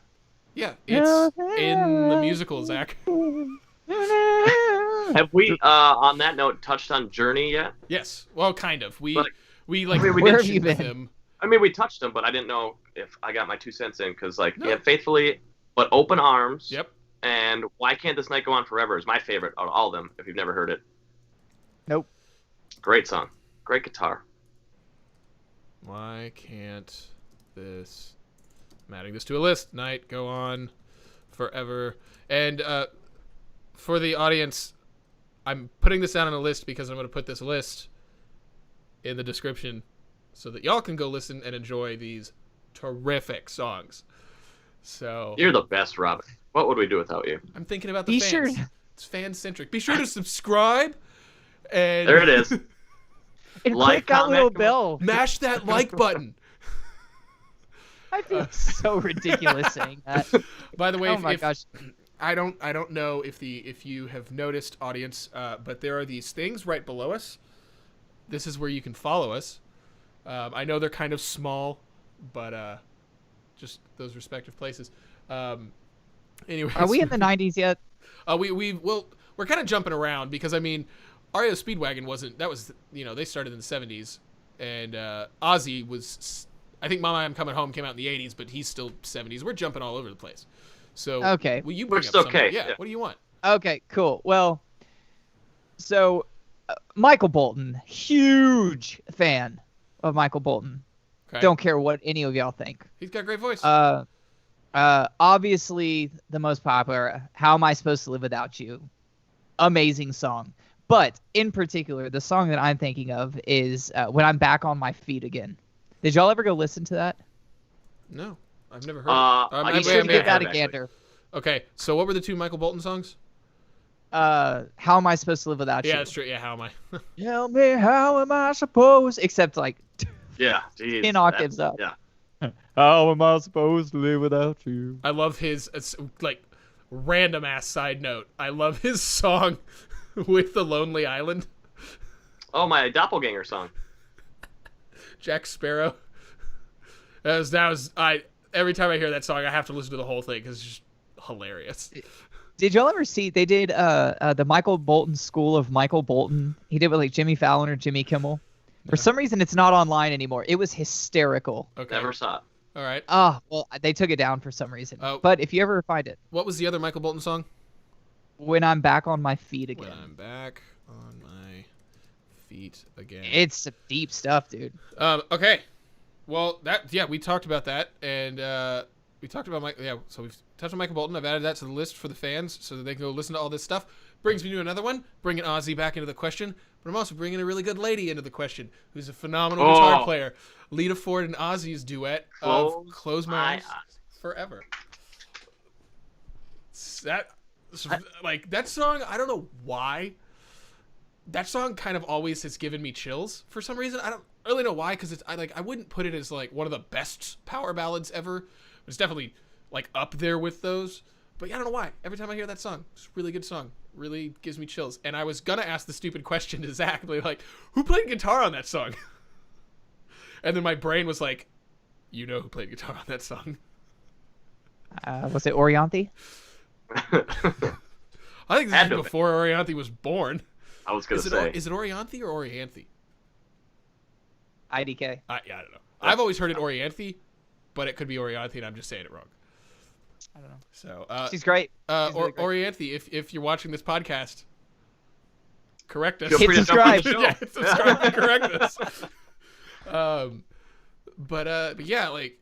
Yeah, it's in the musical, Zach. Have we, on that note, touched on Journey yet? Yes. Well, kind of. We like. we Where did have shoot you with been? him. I mean, we touched him, but I didn't know if I got my 2 cents in because, like, No. he had Faithfully, but Open Arms. Yep. And Why Can't This Night Go On Forever is my favorite out of all of them, if you've never heard it. Nope. Great song. Great guitar. Why can't this? I'm adding this to a list. Night go on forever. And for the audience, I'm putting this down on a list because I'm going to put this list in the description so that y'all can go listen and enjoy these terrific songs. So You're the best, Robin. What would we do without you? I'm thinking about the Be fans. sure. It's fan-centric. Be sure to subscribe and There it is. And Like, click that little comment, bell. mash that like button. I feel so ridiculous saying that. By the way, Oh my if, gosh. I don't know if you have noticed, audience, but there are these things right below us. This is where you can follow us. I know they're kind of small, but just those respective places. Anyways, Are we in the 90s yet? We're kind of jumping around because I mean, REO Speedwagon wasn't. That was they started in the 70s, and Ozzy was. I think Mama I'm Coming Home came out in the 80s, but he's still 70s. We're jumping all over the place. So Okay. will you bring Which up is something? okay, Yeah. yeah. What do you want? Okay, cool. Well, so Michael Bolton, huge fan of Michael Bolton. Okay. Don't care what any of y'all think. He's got a great voice. Obviously the most popular, How Am I Supposed to Live Without You? Amazing song. But in particular, the song that I'm thinking of is When I'm Back on My Feet Again. Did y'all ever go listen to that? No, I've never heard. It. You You should should may give that have, a gander. Okay, so what were the two Michael Bolton songs? How Am I Supposed to Live Without You? Yeah, that's true. Yeah, how am I? Tell me, how am I supposed? Except like Yeah, geez. 10 octaves up. Yeah. How am I supposed to live without you? I love his like random ass side note. I love his song with the Lonely Island. Oh, my Doppelganger song. Jack Sparrow. That was every time I hear that song, I have to listen to the whole thing because it's just hilarious. Did y'all ever see they did the Michael Bolton School of Michael Bolton? He did with like Jimmy Fallon or Jimmy Kimmel. For some reason, it's not online anymore. It was hysterical. Okay. Never saw it. All right. Oh, well, they took it down for some reason. Oh. But if you ever find it, What was the other Michael Bolton song? When I'm Back on My Feet Again. When I'm back on my feet again. It's some deep stuff, dude. Okay. Well, we talked about that, and we talked about so we've touched on Michael Bolton. I've added that to the list for the fans so that they can go listen to all this stuff. Brings me to another one, bringing Ozzy back into the question, but I'm also bringing a really good lady into the question, who's a phenomenal guitar player. Lita Ford and Ozzy's duet of Close My Eyes Forever. That song, I don't know why. That song kind of always has given me chills for some reason. I don't really know why, because I wouldn't put it as like one of the best power ballads ever. It's definitely like up there with those. But yeah, I don't know why. Every time I hear that song, it's a really good song. Really gives me chills. And I was gonna ask the stupid question to Zach, like, who played guitar on that song? And then my brain was like, you know who played guitar on that song? Was it Orianthi? I think this is before Orianthi was born. I was gonna say. Is it Orianthi or Orianthi? IDK. I don't know. I've always heard it Orianthi, but it could be Orianthi, and I'm just saying it wrong. I don't know. So She's great. She's really great. Orianthi, if you're watching this podcast, correct us. Feel Hit free to jump on subscribe. the show. Yeah, subscribe and correct us. But yeah, like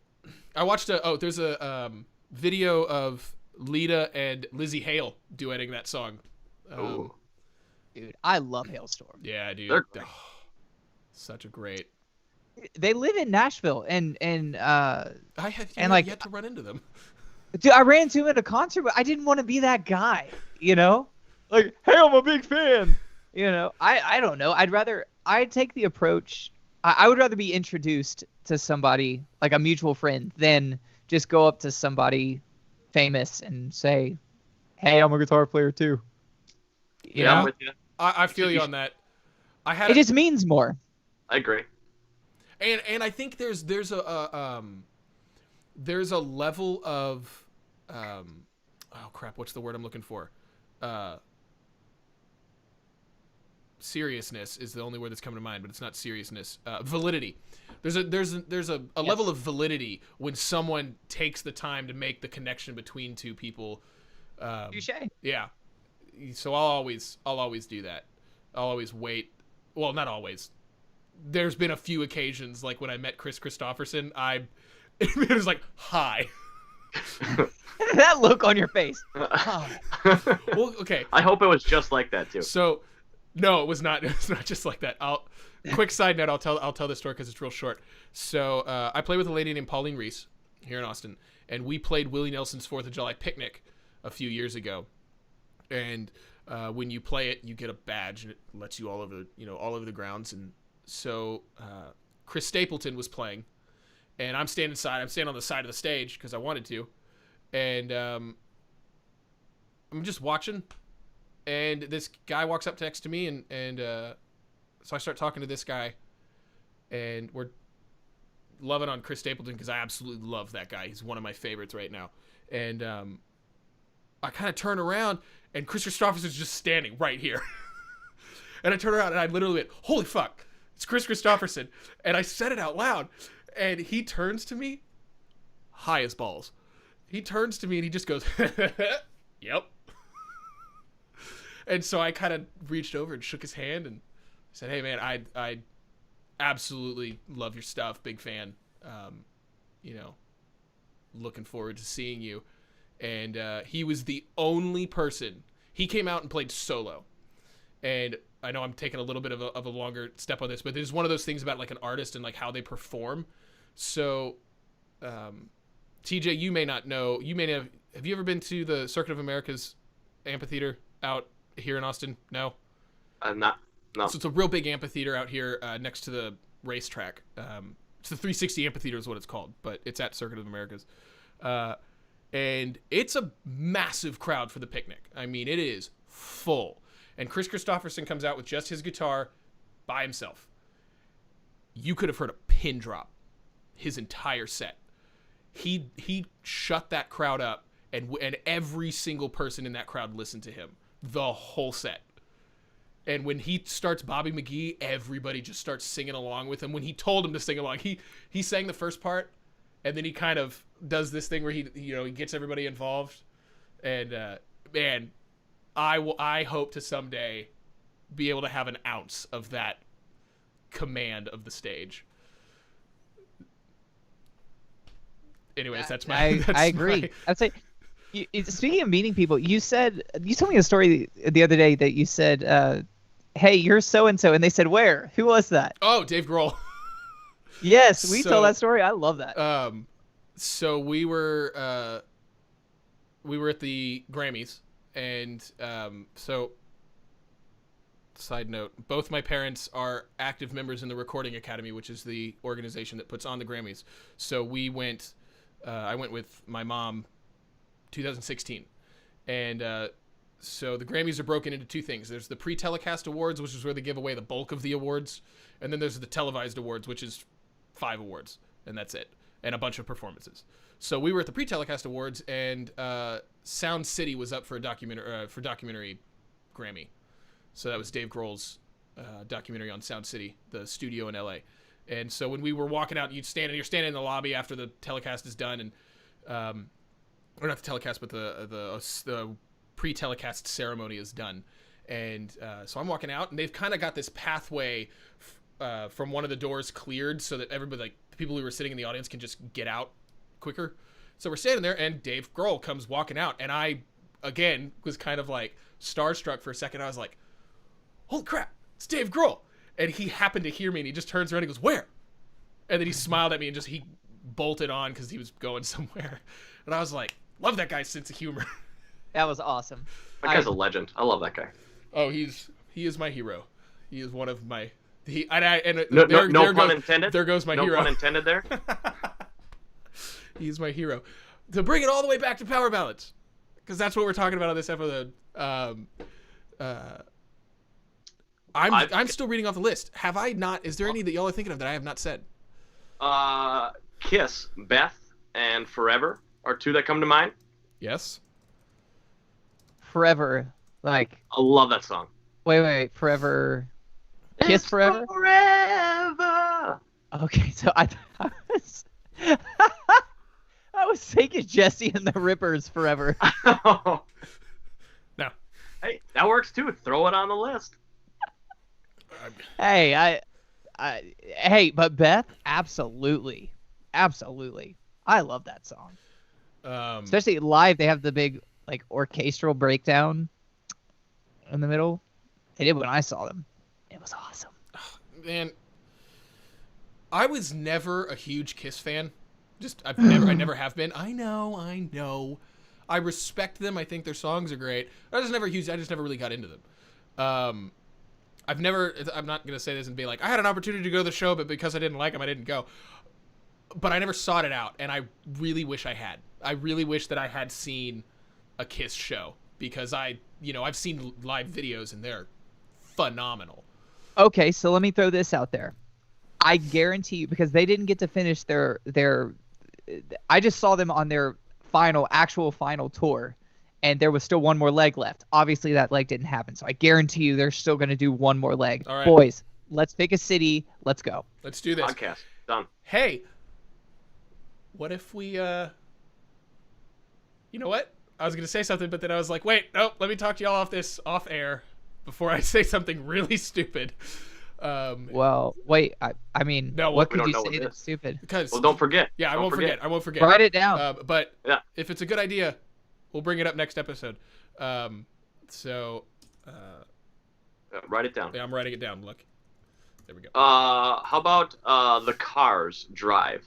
I watched there's a video of Lita and Lizzie Hale duetting that song. Ooh. Dude, I love Hailstorm. Yeah, dude. They're great. Such a great. They live in Nashville, and I have yet to run into them. dude, I ran into him at a concert, but I didn't want to be that guy, you know? Like, hey, I'm a big fan. You know, I don't know. I'd take the approach. I would rather be introduced to somebody, like a mutual friend, than just go up to somebody famous and say, hey, I'm a guitar player too. You Yeah, I'm know? with you. I feel you on that. It just means more. I agree. And I think there's a level of oh crap, what's the word I'm looking for? Seriousness is the only word that's coming to mind, but it's not seriousness. Validity. There's a level of validity when someone takes the time to make the connection between two people. Touche. Yeah. So I'll always do that. I'll always wait. Well, not always. There's been a few occasions, like when I met Chris Christopherson, it was like, hi. That look on your face. Hi. Well, okay. I hope it was just like that too. So, no, it was not. It was not just like that. Quick side note. I'll tell this story because it's real short. So I played with a lady named Pauline Reese here in Austin, and we played Willie Nelson's 4th of July Picnic a few years ago. And when you play it, you get a badge, and it lets you all over the grounds. And so Chris Stapleton was playing, and I'm standing on the side of the stage because I wanted to, and I'm just watching. And this guy walks up next to me, and so I start talking to this guy, and we're loving on Chris Stapleton because I absolutely love that guy. He's one of my favorites right now. And I kind of turn around, and Chris Christopherson's just standing right here. And I turn around, and I literally went, holy fuck, it's Chris Christopherson. And I said it out loud, and he turns to me, high as balls. He turns to me, and he just goes, yep. And so I kind of reached over and shook his hand and said, hey, man, I absolutely love your stuff. Big fan. Looking forward to seeing you. And he was the only person. He came out and played solo. And I know I'm taking a little bit of a longer step on this, but there's one of those things about like an artist and like how they perform. So, TJ, you may not know. Have you ever been to the Circuit of America's amphitheater out here in Austin? No? No. So it's a real big amphitheater out here next to the racetrack. It's the 360 Amphitheater is what it's called, but it's at Circuit of Americas. And it's a massive crowd for the picnic. I mean, it is full. And Chris Christopherson comes out with just his guitar by himself. You could have heard a pin drop his entire set. He shut that crowd up, and every single person in that crowd listened to him the whole set. And when he starts Bobby McGee, everybody just starts singing along with him. When he told him to sing along, he sang the first part, and then he kind of does this thing where he gets everybody involved. And man, I hope to someday be able to have an ounce of that command of the stage. Anyways, that's my. I agree. I'd say. Speaking of meeting people, you told me a story the other day that you said, "Hey, you're so and so," and they said, "Where? Who was that?" Oh, Dave Grohl. Yes, we tell that story. I love that. So we were at the Grammys, and so. Side note: both my parents are active members in the Recording Academy, which is the organization that puts on the Grammys. So we went. I went with my mom. 2016, and so the Grammys are broken into two things. There's the pre-telecast awards, which is where they give away the bulk of the awards, and then there's the televised awards, which is 5 awards, and that's it, and a bunch of performances. So we were at the pre-telecast awards, and Sound City was up for a documentary Grammy. So that was Dave Grohl's documentary on Sound City, the studio in LA. And so when we were walking out, you're standing in the lobby after the telecast is done, and or not the telecast, but the pre-telecast ceremony is done. And so I'm walking out, and they've kind of got this pathway from one of the doors cleared so that everybody, like the people who were sitting in the audience, can just get out quicker. So we're standing there, and Dave Grohl comes walking out, and I, again, was kind of like starstruck for a second. I was like, holy crap, it's Dave Grohl. And he happened to hear me, and he just turns around and goes, where? And then he smiled at me, and he bolted on because he was going somewhere. And I was like, love that guy's sense of humor. That was awesome. That guy's a legend. I love that guy. Oh, he is my hero. He is one of my... No pun intended. There goes my hero. No pun intended there. He's my hero. To bring it all the way back to Power Ballads, because that's what we're talking about on this episode. I'm still reading off the list. Have I not? Is there any that y'all are thinking of that I have not said? Kiss, Beth, and Forever are two that come to mind. Yes. Forever, like. I love that song. Wait, Forever. Kiss Forever. Forever. Okay, so I was thinking Jesse and the Rippers Forever. No. Hey, that works too. Throw it on the list. Hey, but Beth, absolutely. I love that song. Especially live, they have the big like orchestral breakdown in the middle. They did when I saw them. It was awesome. Oh, man, I was never a huge Kiss fan. I never have been. I know. I respect them. I think their songs are great. I just never really got into them. I'm not going to say this and be like, I had an opportunity to go to the show, but because I didn't like them, I didn't go. But I never sought it out, and I really wish I had. I really wish that I had seen a Kiss show, because I've seen live videos, and they're phenomenal. Okay, so let me throw this out there. I guarantee you, because they didn't get to finish their I just saw them on their actual final tour, and there was still one more leg left. Obviously, that leg didn't happen, so I guarantee you they're still going to do one more leg. All right. Boys, let's pick a city. Let's go. Let's do this. Podcast. Done. Hey, what if we, you know what? I was going to say something, but then I was like, wait, no, let me talk to y'all off air before I say something really stupid. Well, wait, I mean, no, what could you say that's stupid? Because, well, don't forget. Yeah, I won't forget. Write it down. But yeah, if it's a good idea, we'll bring it up next episode. Write it down. Yeah, I'm writing it down. Look, there we go. How about the Cars Drive?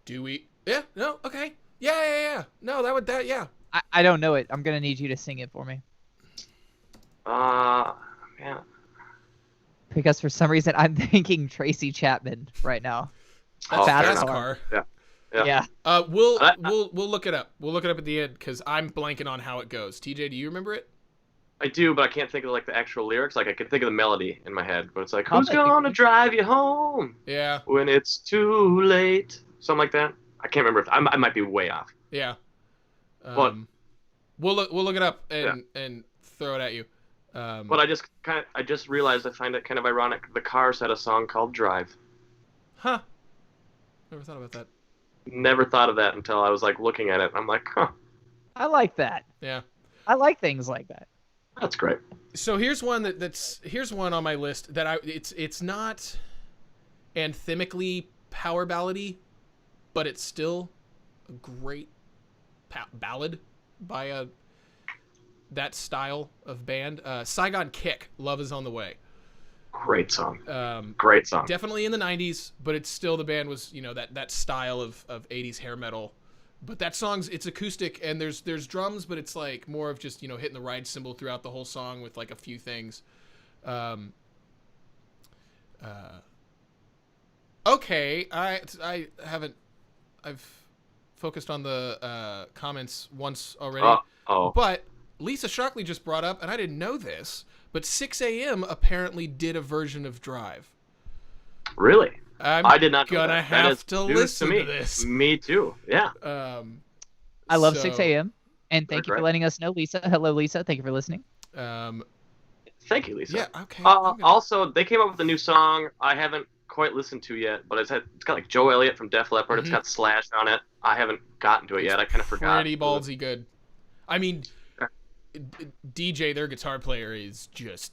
Do we? Yeah. No. Okay. Yeah. No, yeah. I don't know it. I'm gonna need you to sing it for me. Man. Because for some reason I'm thinking Tracy Chapman right now. Fast Car. Yeah. We'll look it up. We'll look it up at the end, because I'm blanking on how it goes. TJ, do you remember it? I do, but I can't think of like the actual lyrics. Like I can think of the melody in my head, but it's like, who's gonna drive you home? Yeah. When it's too late, something like that. I can't remember. I might be way off. Yeah. But we'll look it up and throw it at you. But I just realized I find it kind of ironic. The Cars had a song called Drive. Huh. Never thought about that. Never thought of that until I was like looking at it. I'm like, huh. I like that. Yeah. I like things like that. That's great. So here's one here's one on my list that it's not anthemically power ballady, but it's still a great ballad by that style of band. Saigon Kick, Love Is on the Way. Great song. Great song. Definitely in the 90s, but it's still, the band was, that style of 80s hair metal. But that song's, it's acoustic, and there's drums, but it's like more of just, hitting the ride cymbal throughout the whole song with like a few things. Okay, I've focused on the comments once already. But Lisa Shockley just brought up, and I didn't know this, but 6 a.m. apparently did a version of Drive. Really? I did not know gonna that. have to listen to this. Me too. Yeah. I love 6 a.m. and thank you for letting us know, Lisa. Hello, Lisa. Thank you for listening. Thank you, Lisa. Yeah. Okay. Also, they came up with a new song I haven't quite listened to yet, but it's got like Joe Elliott from Def Leppard. Mm-hmm. It's got Slash on it. I haven't gotten to it yet. I kind of forgot. Pretty ballsy good. I mean, DJ, their guitar player, is just.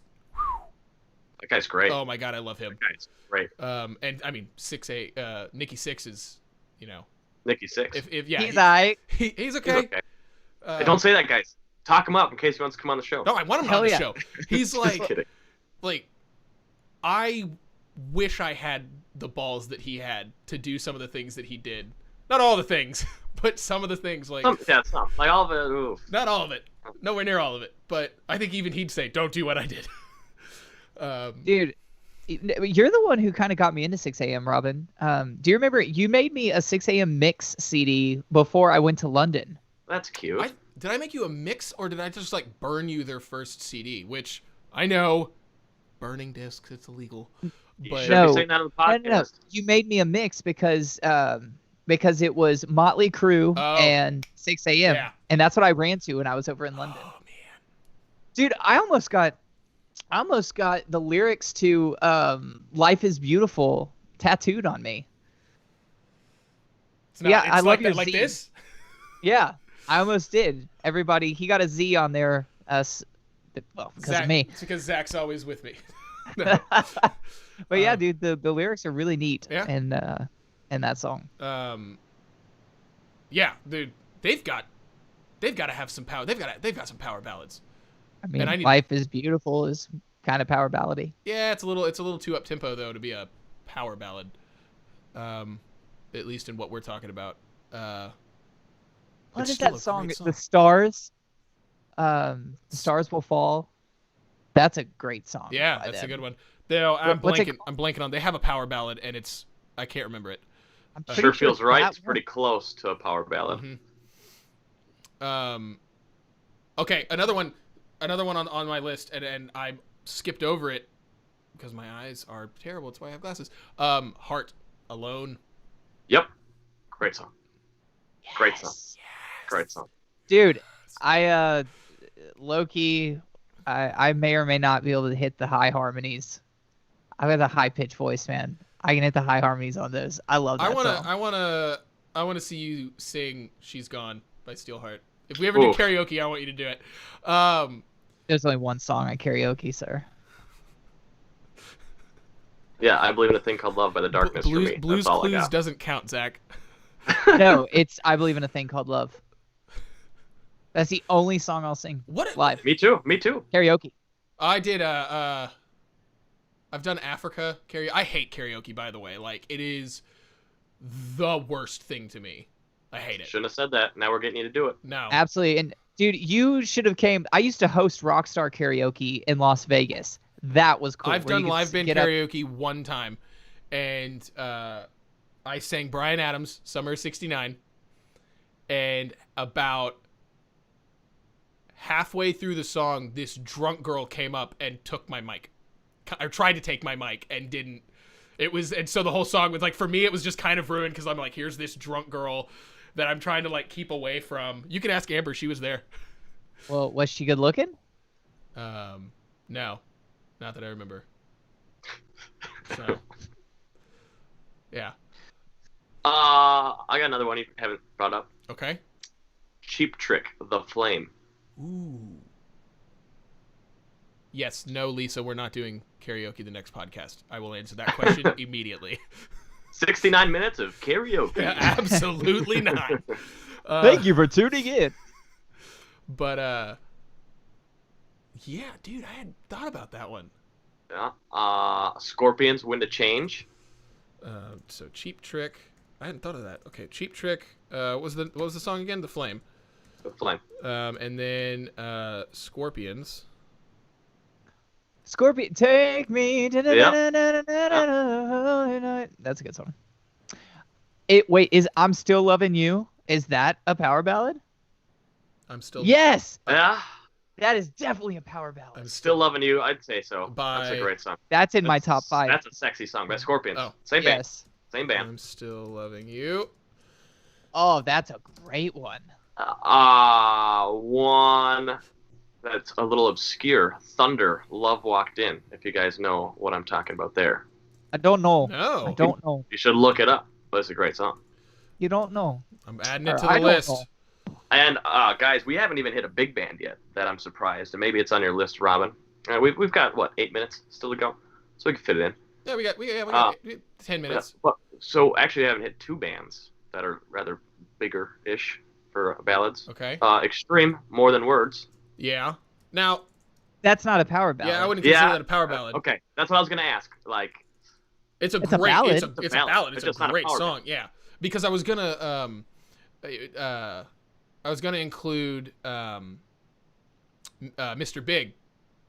That guy's great. Oh my god, I love him. That guy's great. And I mean, Nikki Sixx is, Nikki Sixx. If He's alright. He's okay. He's okay. Hey, don't say that, guys. Talk him up in case he wants to come on the show. No, I want him on the show. He's Kidding. like, I wish I had the balls that he had to do some of the things that he did. Not all the things, but some of the things. Like, some. Like all of it. Oof. Not all of it. Nowhere near all of it. But I think even he'd say, "Don't do what I did." Dude, you're the one who kind of got me into 6 a.m. Robin. Do you remember you made me a 6 a.m. mix CD before I went to London? That's cute. Did I make you a mix, or did I just like burn you their first CD? Which I know, burning discs, it's illegal. But You be saying that on the podcast. No. You made me a mix because it was Motley Crue and 6 a.m. Yeah. And that's what I ran to when I was over in London. Oh man, dude, I almost got the lyrics to "Life Is Beautiful" tattooed on me. I love your like Z. this. Yeah, I almost did. Everybody, he got a Z on there. Because of me. It's because Zach's always with me. But yeah, dude, the lyrics are really neat. Yeah. In that song. Yeah, dude, they've got to have some power. They've got some power ballads. I mean, Life Is Beautiful is kind of power ballady. Yeah, it's a little too up tempo though to be a power ballad. At least in what we're talking about. What is that song? The Stars. Stars Will Fall. That's a great song. Yeah, that's a good one. I'm blanking on. They have a power ballad, and I can't remember it. Sure Feels Right. It's pretty close to a power ballad. Mm-hmm. Okay, another one on my list, and I skipped over it because my eyes are terrible. That's why I have glasses. Heart, Alone. Yep. Great song. Yes. Great song. Great song. Dude, I low-key, I may or may not be able to hit the high harmonies. I've got a high-pitched voice, man. I can hit the high harmonies on those. I love that song. I wanna see you sing "She's Gone" by Steelheart. If we ever do karaoke, I want you to do it. There's only one song I karaoke, sir. Yeah, I Believe in a Thing Called Love by The Darkness for me. Blues Clues doesn't count, Zach. No, it's I Believe in a Thing Called Love. That's the only song I'll sing live. Me too. Karaoke. I did I've done Africa karaoke. I hate karaoke, by the way. Like, it is the worst thing to me. I hate it. Shouldn't have said that. Now we're getting you to do it. No. Absolutely. And dude, you should have came. I used to host Rockstar Karaoke in Las Vegas. That was cool. I've done live band karaoke one time, and I sang Bryan Adams' Summer of '69, and about halfway through the song, this drunk girl came up and took my mic. I tried to take my mic and didn't. And so the whole song was like, for me, it was just kind of ruined because I'm like, here's this drunk girl that I'm trying to like keep away from. You can ask Amber; she was there. Well, was she good looking? No, not that I remember. So, yeah. I got another one you haven't brought up. Okay. Cheap Trick, The Flame. Ooh. Yes, no, Lisa, we're not doing karaoke the next podcast. I will answer that question immediately. 69 minutes of karaoke. Absolutely not. Thank you for tuning in. But, yeah, dude, I hadn't thought about that one. Yeah. Scorpions, When to Change. So Cheap Trick. I hadn't thought of that. Okay, Cheap Trick. What was the song again? The Flame. The Flame. And then Scorpions. Scorpion, take me to the Yep. That's a good song. Is I'm Still Loving You? Is that a power ballad? I'm still. Yes. Yeah. That is definitely a power ballad. I'm Still Loving You. I'd say so. That's a great song. That's in my top 5. That's a sexy song by Scorpions. Oh. Same band. Yes. Same band. I'm Still Loving You. Oh, that's a great one. One that's a little obscure. Thunder, Love Walked In. If you guys know what I'm talking about there. I don't know. No. I don't know. You should look it up. But it's a great song. You don't know. I'm adding it to the list. And guys, we haven't even hit a big band yet. That I'm surprised. And maybe it's on your list, Robin. We've got what 8 minutes still to go, so we can fit it in. Yeah, we got 10 minutes. Well, so actually, I haven't hit two bands that are rather bigger-ish for ballads. Okay. Extreme, More Than Words. Yeah. Now. That's not a power ballad. Yeah, I wouldn't consider that a power ballad. Okay, that's what I was gonna ask. Like, it's a ballad. It's a ballad. It's a great song. Yeah, because I was gonna include Mr. Big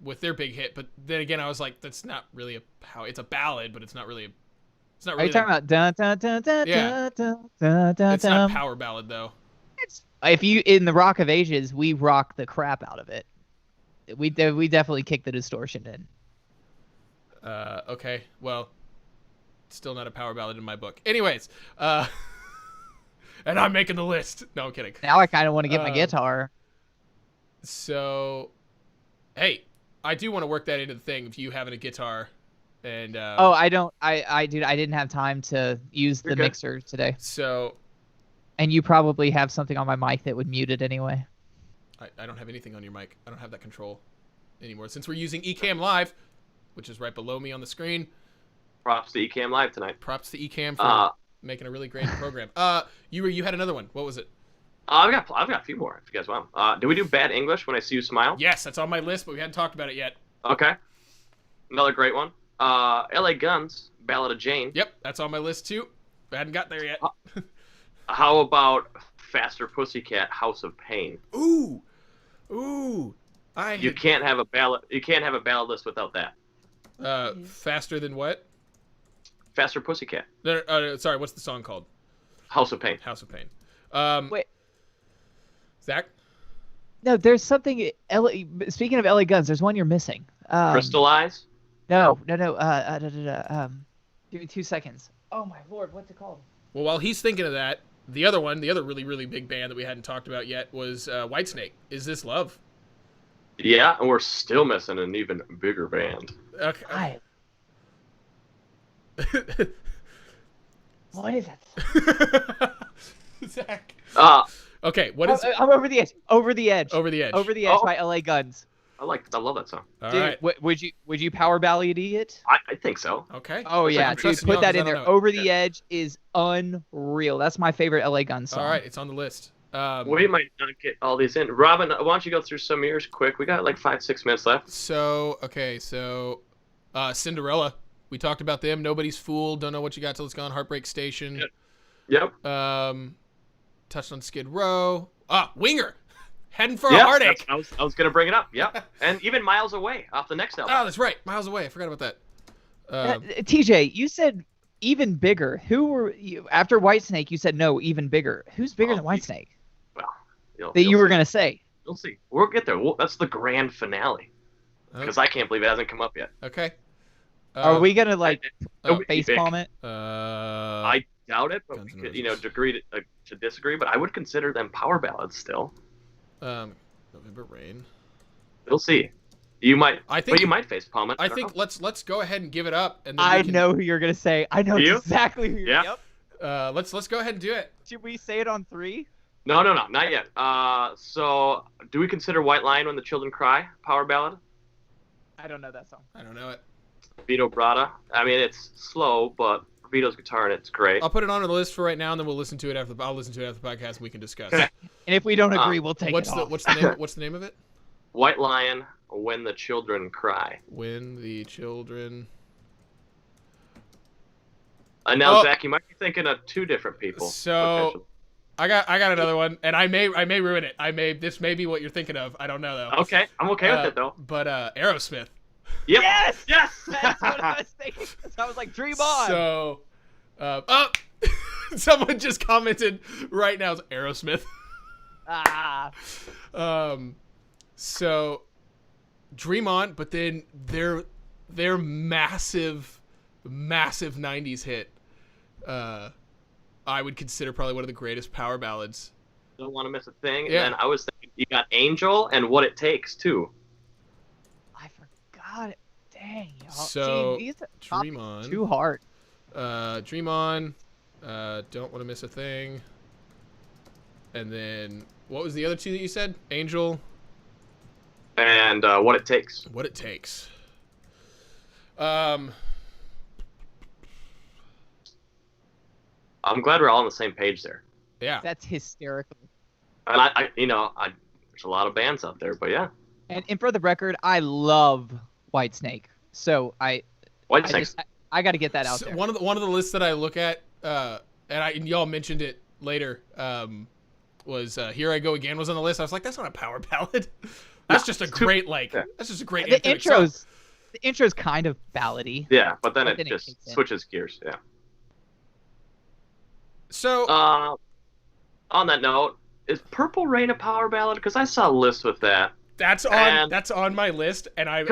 with their big hit, but then again I was like, that's not really it's a ballad, but it's not really. It's not really. Are you talking about dun dun dun dun Yeah. dun dun dun? It's not power ballad though. If you in the Rock of Ages, we rock the crap out of it. We definitely kick the distortion in. Okay. Well, still not a power ballad in my book. Anyways, and I'm making the list. No, I'm kidding. Now I kind of want to get my guitar. So, hey, I do want to work that into the thing of you having a guitar, and oh, I don't. I didn't have time to use the mixer today. So, and you probably have something on my mic that would mute it anyway. I don't have anything on your mic. I don't have that control anymore since we're using Ecamm Live, which is right below me on the screen. Props to Ecamm Live tonight. Props to Ecamm for making a really great program. You had another one. What was it? I've got a few more if you guys want. Do we do Bad English, When I See You Smile? Yes, that's on my list, but we hadn't talked about it yet. Okay. Another great one. L.A. Guns, Ballad of Jane. Yep, that's on my list too. I hadn't got there yet. How about Faster Pussycat, House of Pain? Ooh. You can't have a ballad. You can't have a ballad list without that. Faster than what? Faster Pussycat. Sorry, what's the song called? House of Pain. House of Pain. Wait. Zach? No, there's something. Speaking of LA Guns, there's one you're missing. Crystal Eyes? No. Give me 2 seconds. Oh my lord, what's it called? Well, while he's thinking of that, the other really, really big band that we hadn't talked about yet was Whitesnake. Is This Love? Yeah, and we're still missing an even bigger band. Okay. What is that? Zach. Okay, what is? I'm Over the Edge. Over the Edge. Over the Edge. Over the Edge by LA Guns. I love that song. All dude, right. Would you power ballad it? I think so. Okay. Oh yeah, dude, put that in there. Over the Edge is unreal. That's my favorite LA Guns song. All right, it's on the list. We might not get all these in. Robin, why don't you go through some of yours quick? We got like 5-6 minutes left. So Cinderella. We talked about them. Nobody's Fool. Don't Know What You Got Till It's Gone. Heartbreak Station. Yep. Touched on Skid Row. Winger. Heading for a Heartache. I was gonna bring it up. Yep. And even Miles Away off the next album. Oh, that's right. Miles Away. I forgot about that. TJ, you said even bigger. Who were you after Whitesnake? You said no, even bigger. Who's bigger than Whitesnake? Well, you were gonna say. You'll see. We'll get there. That's the grand finale. Because I can't believe it hasn't come up yet. Okay. Are we gonna face palm it? I doubt it, but we could, agree to disagree. But I would consider them power ballads still. November Rain. We'll see. You might. But you might face palm it. I think let's go ahead and give it up. And then I know who you're gonna say. I know exactly who you're. Yeah. Yep. Let's go ahead and do it. Should we say it on 3? No, not yet. So do we consider White Lion, When the Children Cry power ballad? I don't know that song. I don't know it. Vito Bratta. I mean, it's slow, but Vito's guitar and it's great. I'll put it on the list for right now, and then we'll listen to it after. I'll listen to it after the podcast, and we can discuss. Okay. And if we don't agree, we'll take it off. What's the name of it? White Lion, When the Children Cry. When the Children. Now, Zach, you might be thinking of 2 different people. So, I got another one, and I may ruin it. This may be what you're thinking of. I don't know though. Okay, I'm okay with it though. But Aerosmith. Yep. Yes. That's what I was thinking. I was like, dream on. So, someone just commented right now. It's Aerosmith. So, Dream On, but then their massive 90s hit. I would consider probably one of the greatest power ballads. Don't Want to Miss a Thing. Yeah. And then I was thinking you got Angel and What It Takes too. I forgot it. Dang, y'all. So, these Dream On. Too hard. Dream On. Don't Want to Miss a Thing. And then What was the other two that you said? Angel. And What It Takes. What It Takes. I'm glad we're all on the same page there. Yeah. That's hysterical. And there's a lot of bands out there, but yeah. And for the record, I love Whitesnake. So Whitesnake. I got to get that out there. One of the lists that I look at, and y'all mentioned it later, was Here I Go Again was on the list. I was like, that's not a power ballad. That's just a great That's just a great. The intro's kind of ballady. Yeah, but then it just switches gears. Yeah. So. On that note, is Purple Rain a power ballad? Because I saw a list with that. That's on my list, and it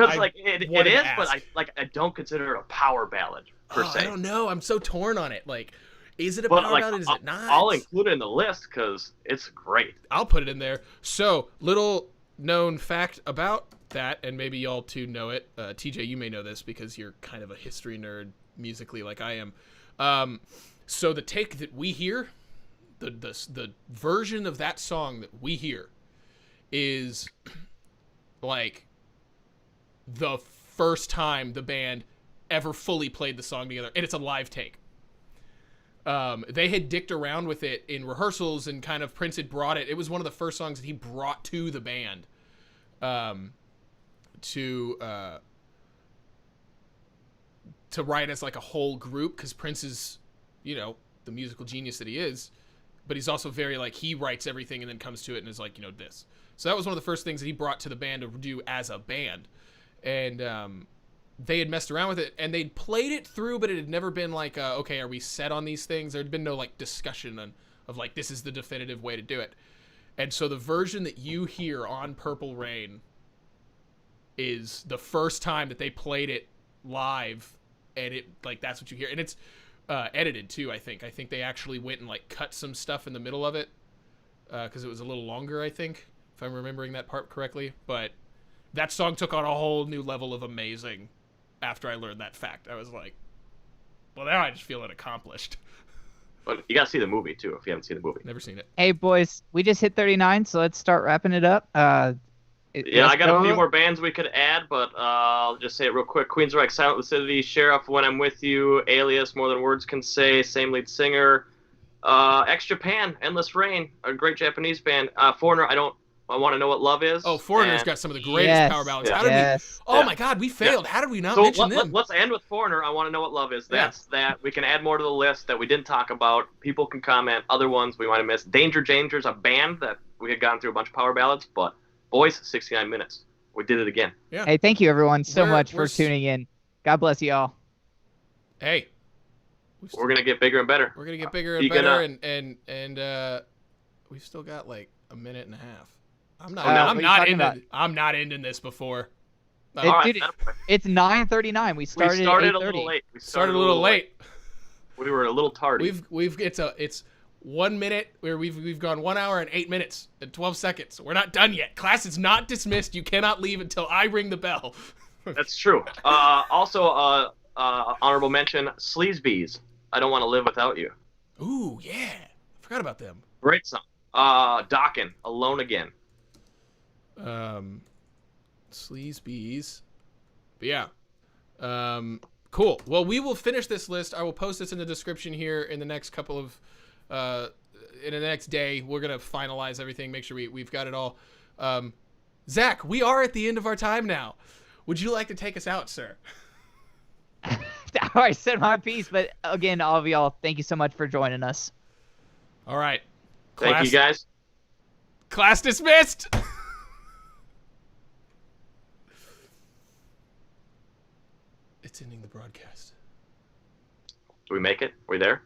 is, but I don't consider it a power ballad per se. I don't know. I'm so torn on it. Like, is it a power ballad? Is it not? I'll include it in the list because it's great. I'll put it in there. So, little known fact about that, and maybe y'all too know it. TJ, you may know this because you're kind of a history nerd musically, like I am. So the take that we hear, the version of that song that we hear, is like the first time the band ever fully played the song together, and it's a live take. They had dicked around with it in rehearsals, and kind of Prince had brought it. It was one of the first songs that he brought to the band, to write as like a whole group, because Prince is, the musical genius that he is, but he's also very like, he writes everything and then comes to it and is like, this. So that was one of the first things that he brought to the band to do as a band. And they had messed around with it, and they'd played it through, but it had never been like, okay, are we set on these things? There'd been no like discussion of like, this is the definitive way to do it. And so the version that you hear on Purple Rain is the first time that they played it live, and it like, that's what you hear. And it's edited too, I think. I think they actually went and like cut some stuff in the middle of it, because it was a little longer, I think, if I'm remembering that part correctly. But that song took on a whole new level of amazing after I learned that fact. I was like, well, now I just feel it accomplished. But you gotta see the movie too if you haven't seen the movie. Never seen it. Hey boys, we just hit 39, so let's start wrapping it up. I got a few more bands we could add, but I'll just say it real quick. Queensryche, Silent Lucidity, Sheriff, When I'm With You, Alias, More Than Words Can Say, same lead singer. X Japan, Endless Rain, a great Japanese band. Foreigner, I Want to Know What Love Is. Oh, Foreigner's got some of the greatest power ballads. Yeah. How did we? My God, we failed. How did we not mention them? Let's end with Foreigner. I Want to Know What Love Is. That's that. We can add more to the list that we didn't talk about. People can comment. Other ones we might have missed. Danger Danger's a band that we had gone through a bunch of power ballads, but boys, 69 minutes. We did it again. Yeah. Hey, thank you everyone so much for tuning in. God bless you all. Hey, we're gonna get bigger and better. We're gonna get bigger and better, and we've still got like a minute and a half. I'm not ending this before. Dude, it's 9:39. We started at 8:30. A little late. We started a little late. We were a little tardy. It's 1 minute where we've gone 1 hour and 8 minutes and 12 seconds. We're not done yet. Class is not dismissed. You cannot leave until I ring the bell. That's true. Also, honorable mention, Sleazebees. I Don't Want to Live Without You. Ooh, yeah. I forgot about them. Great song. Dokken, Alone Again. Sleazebees. But yeah. Cool. Well, we will finish this list. I will post this in the description here in the next couple of in the next day. We're gonna finalize everything, make sure we've got it all. Zach, we are at the end of our time now. Would you like to take us out, sir? I said my piece, but again, all of y'all, thank you so much for joining us. All right. Thank you, guys. Class dismissed. It's ending the broadcast. Do we make it? We there?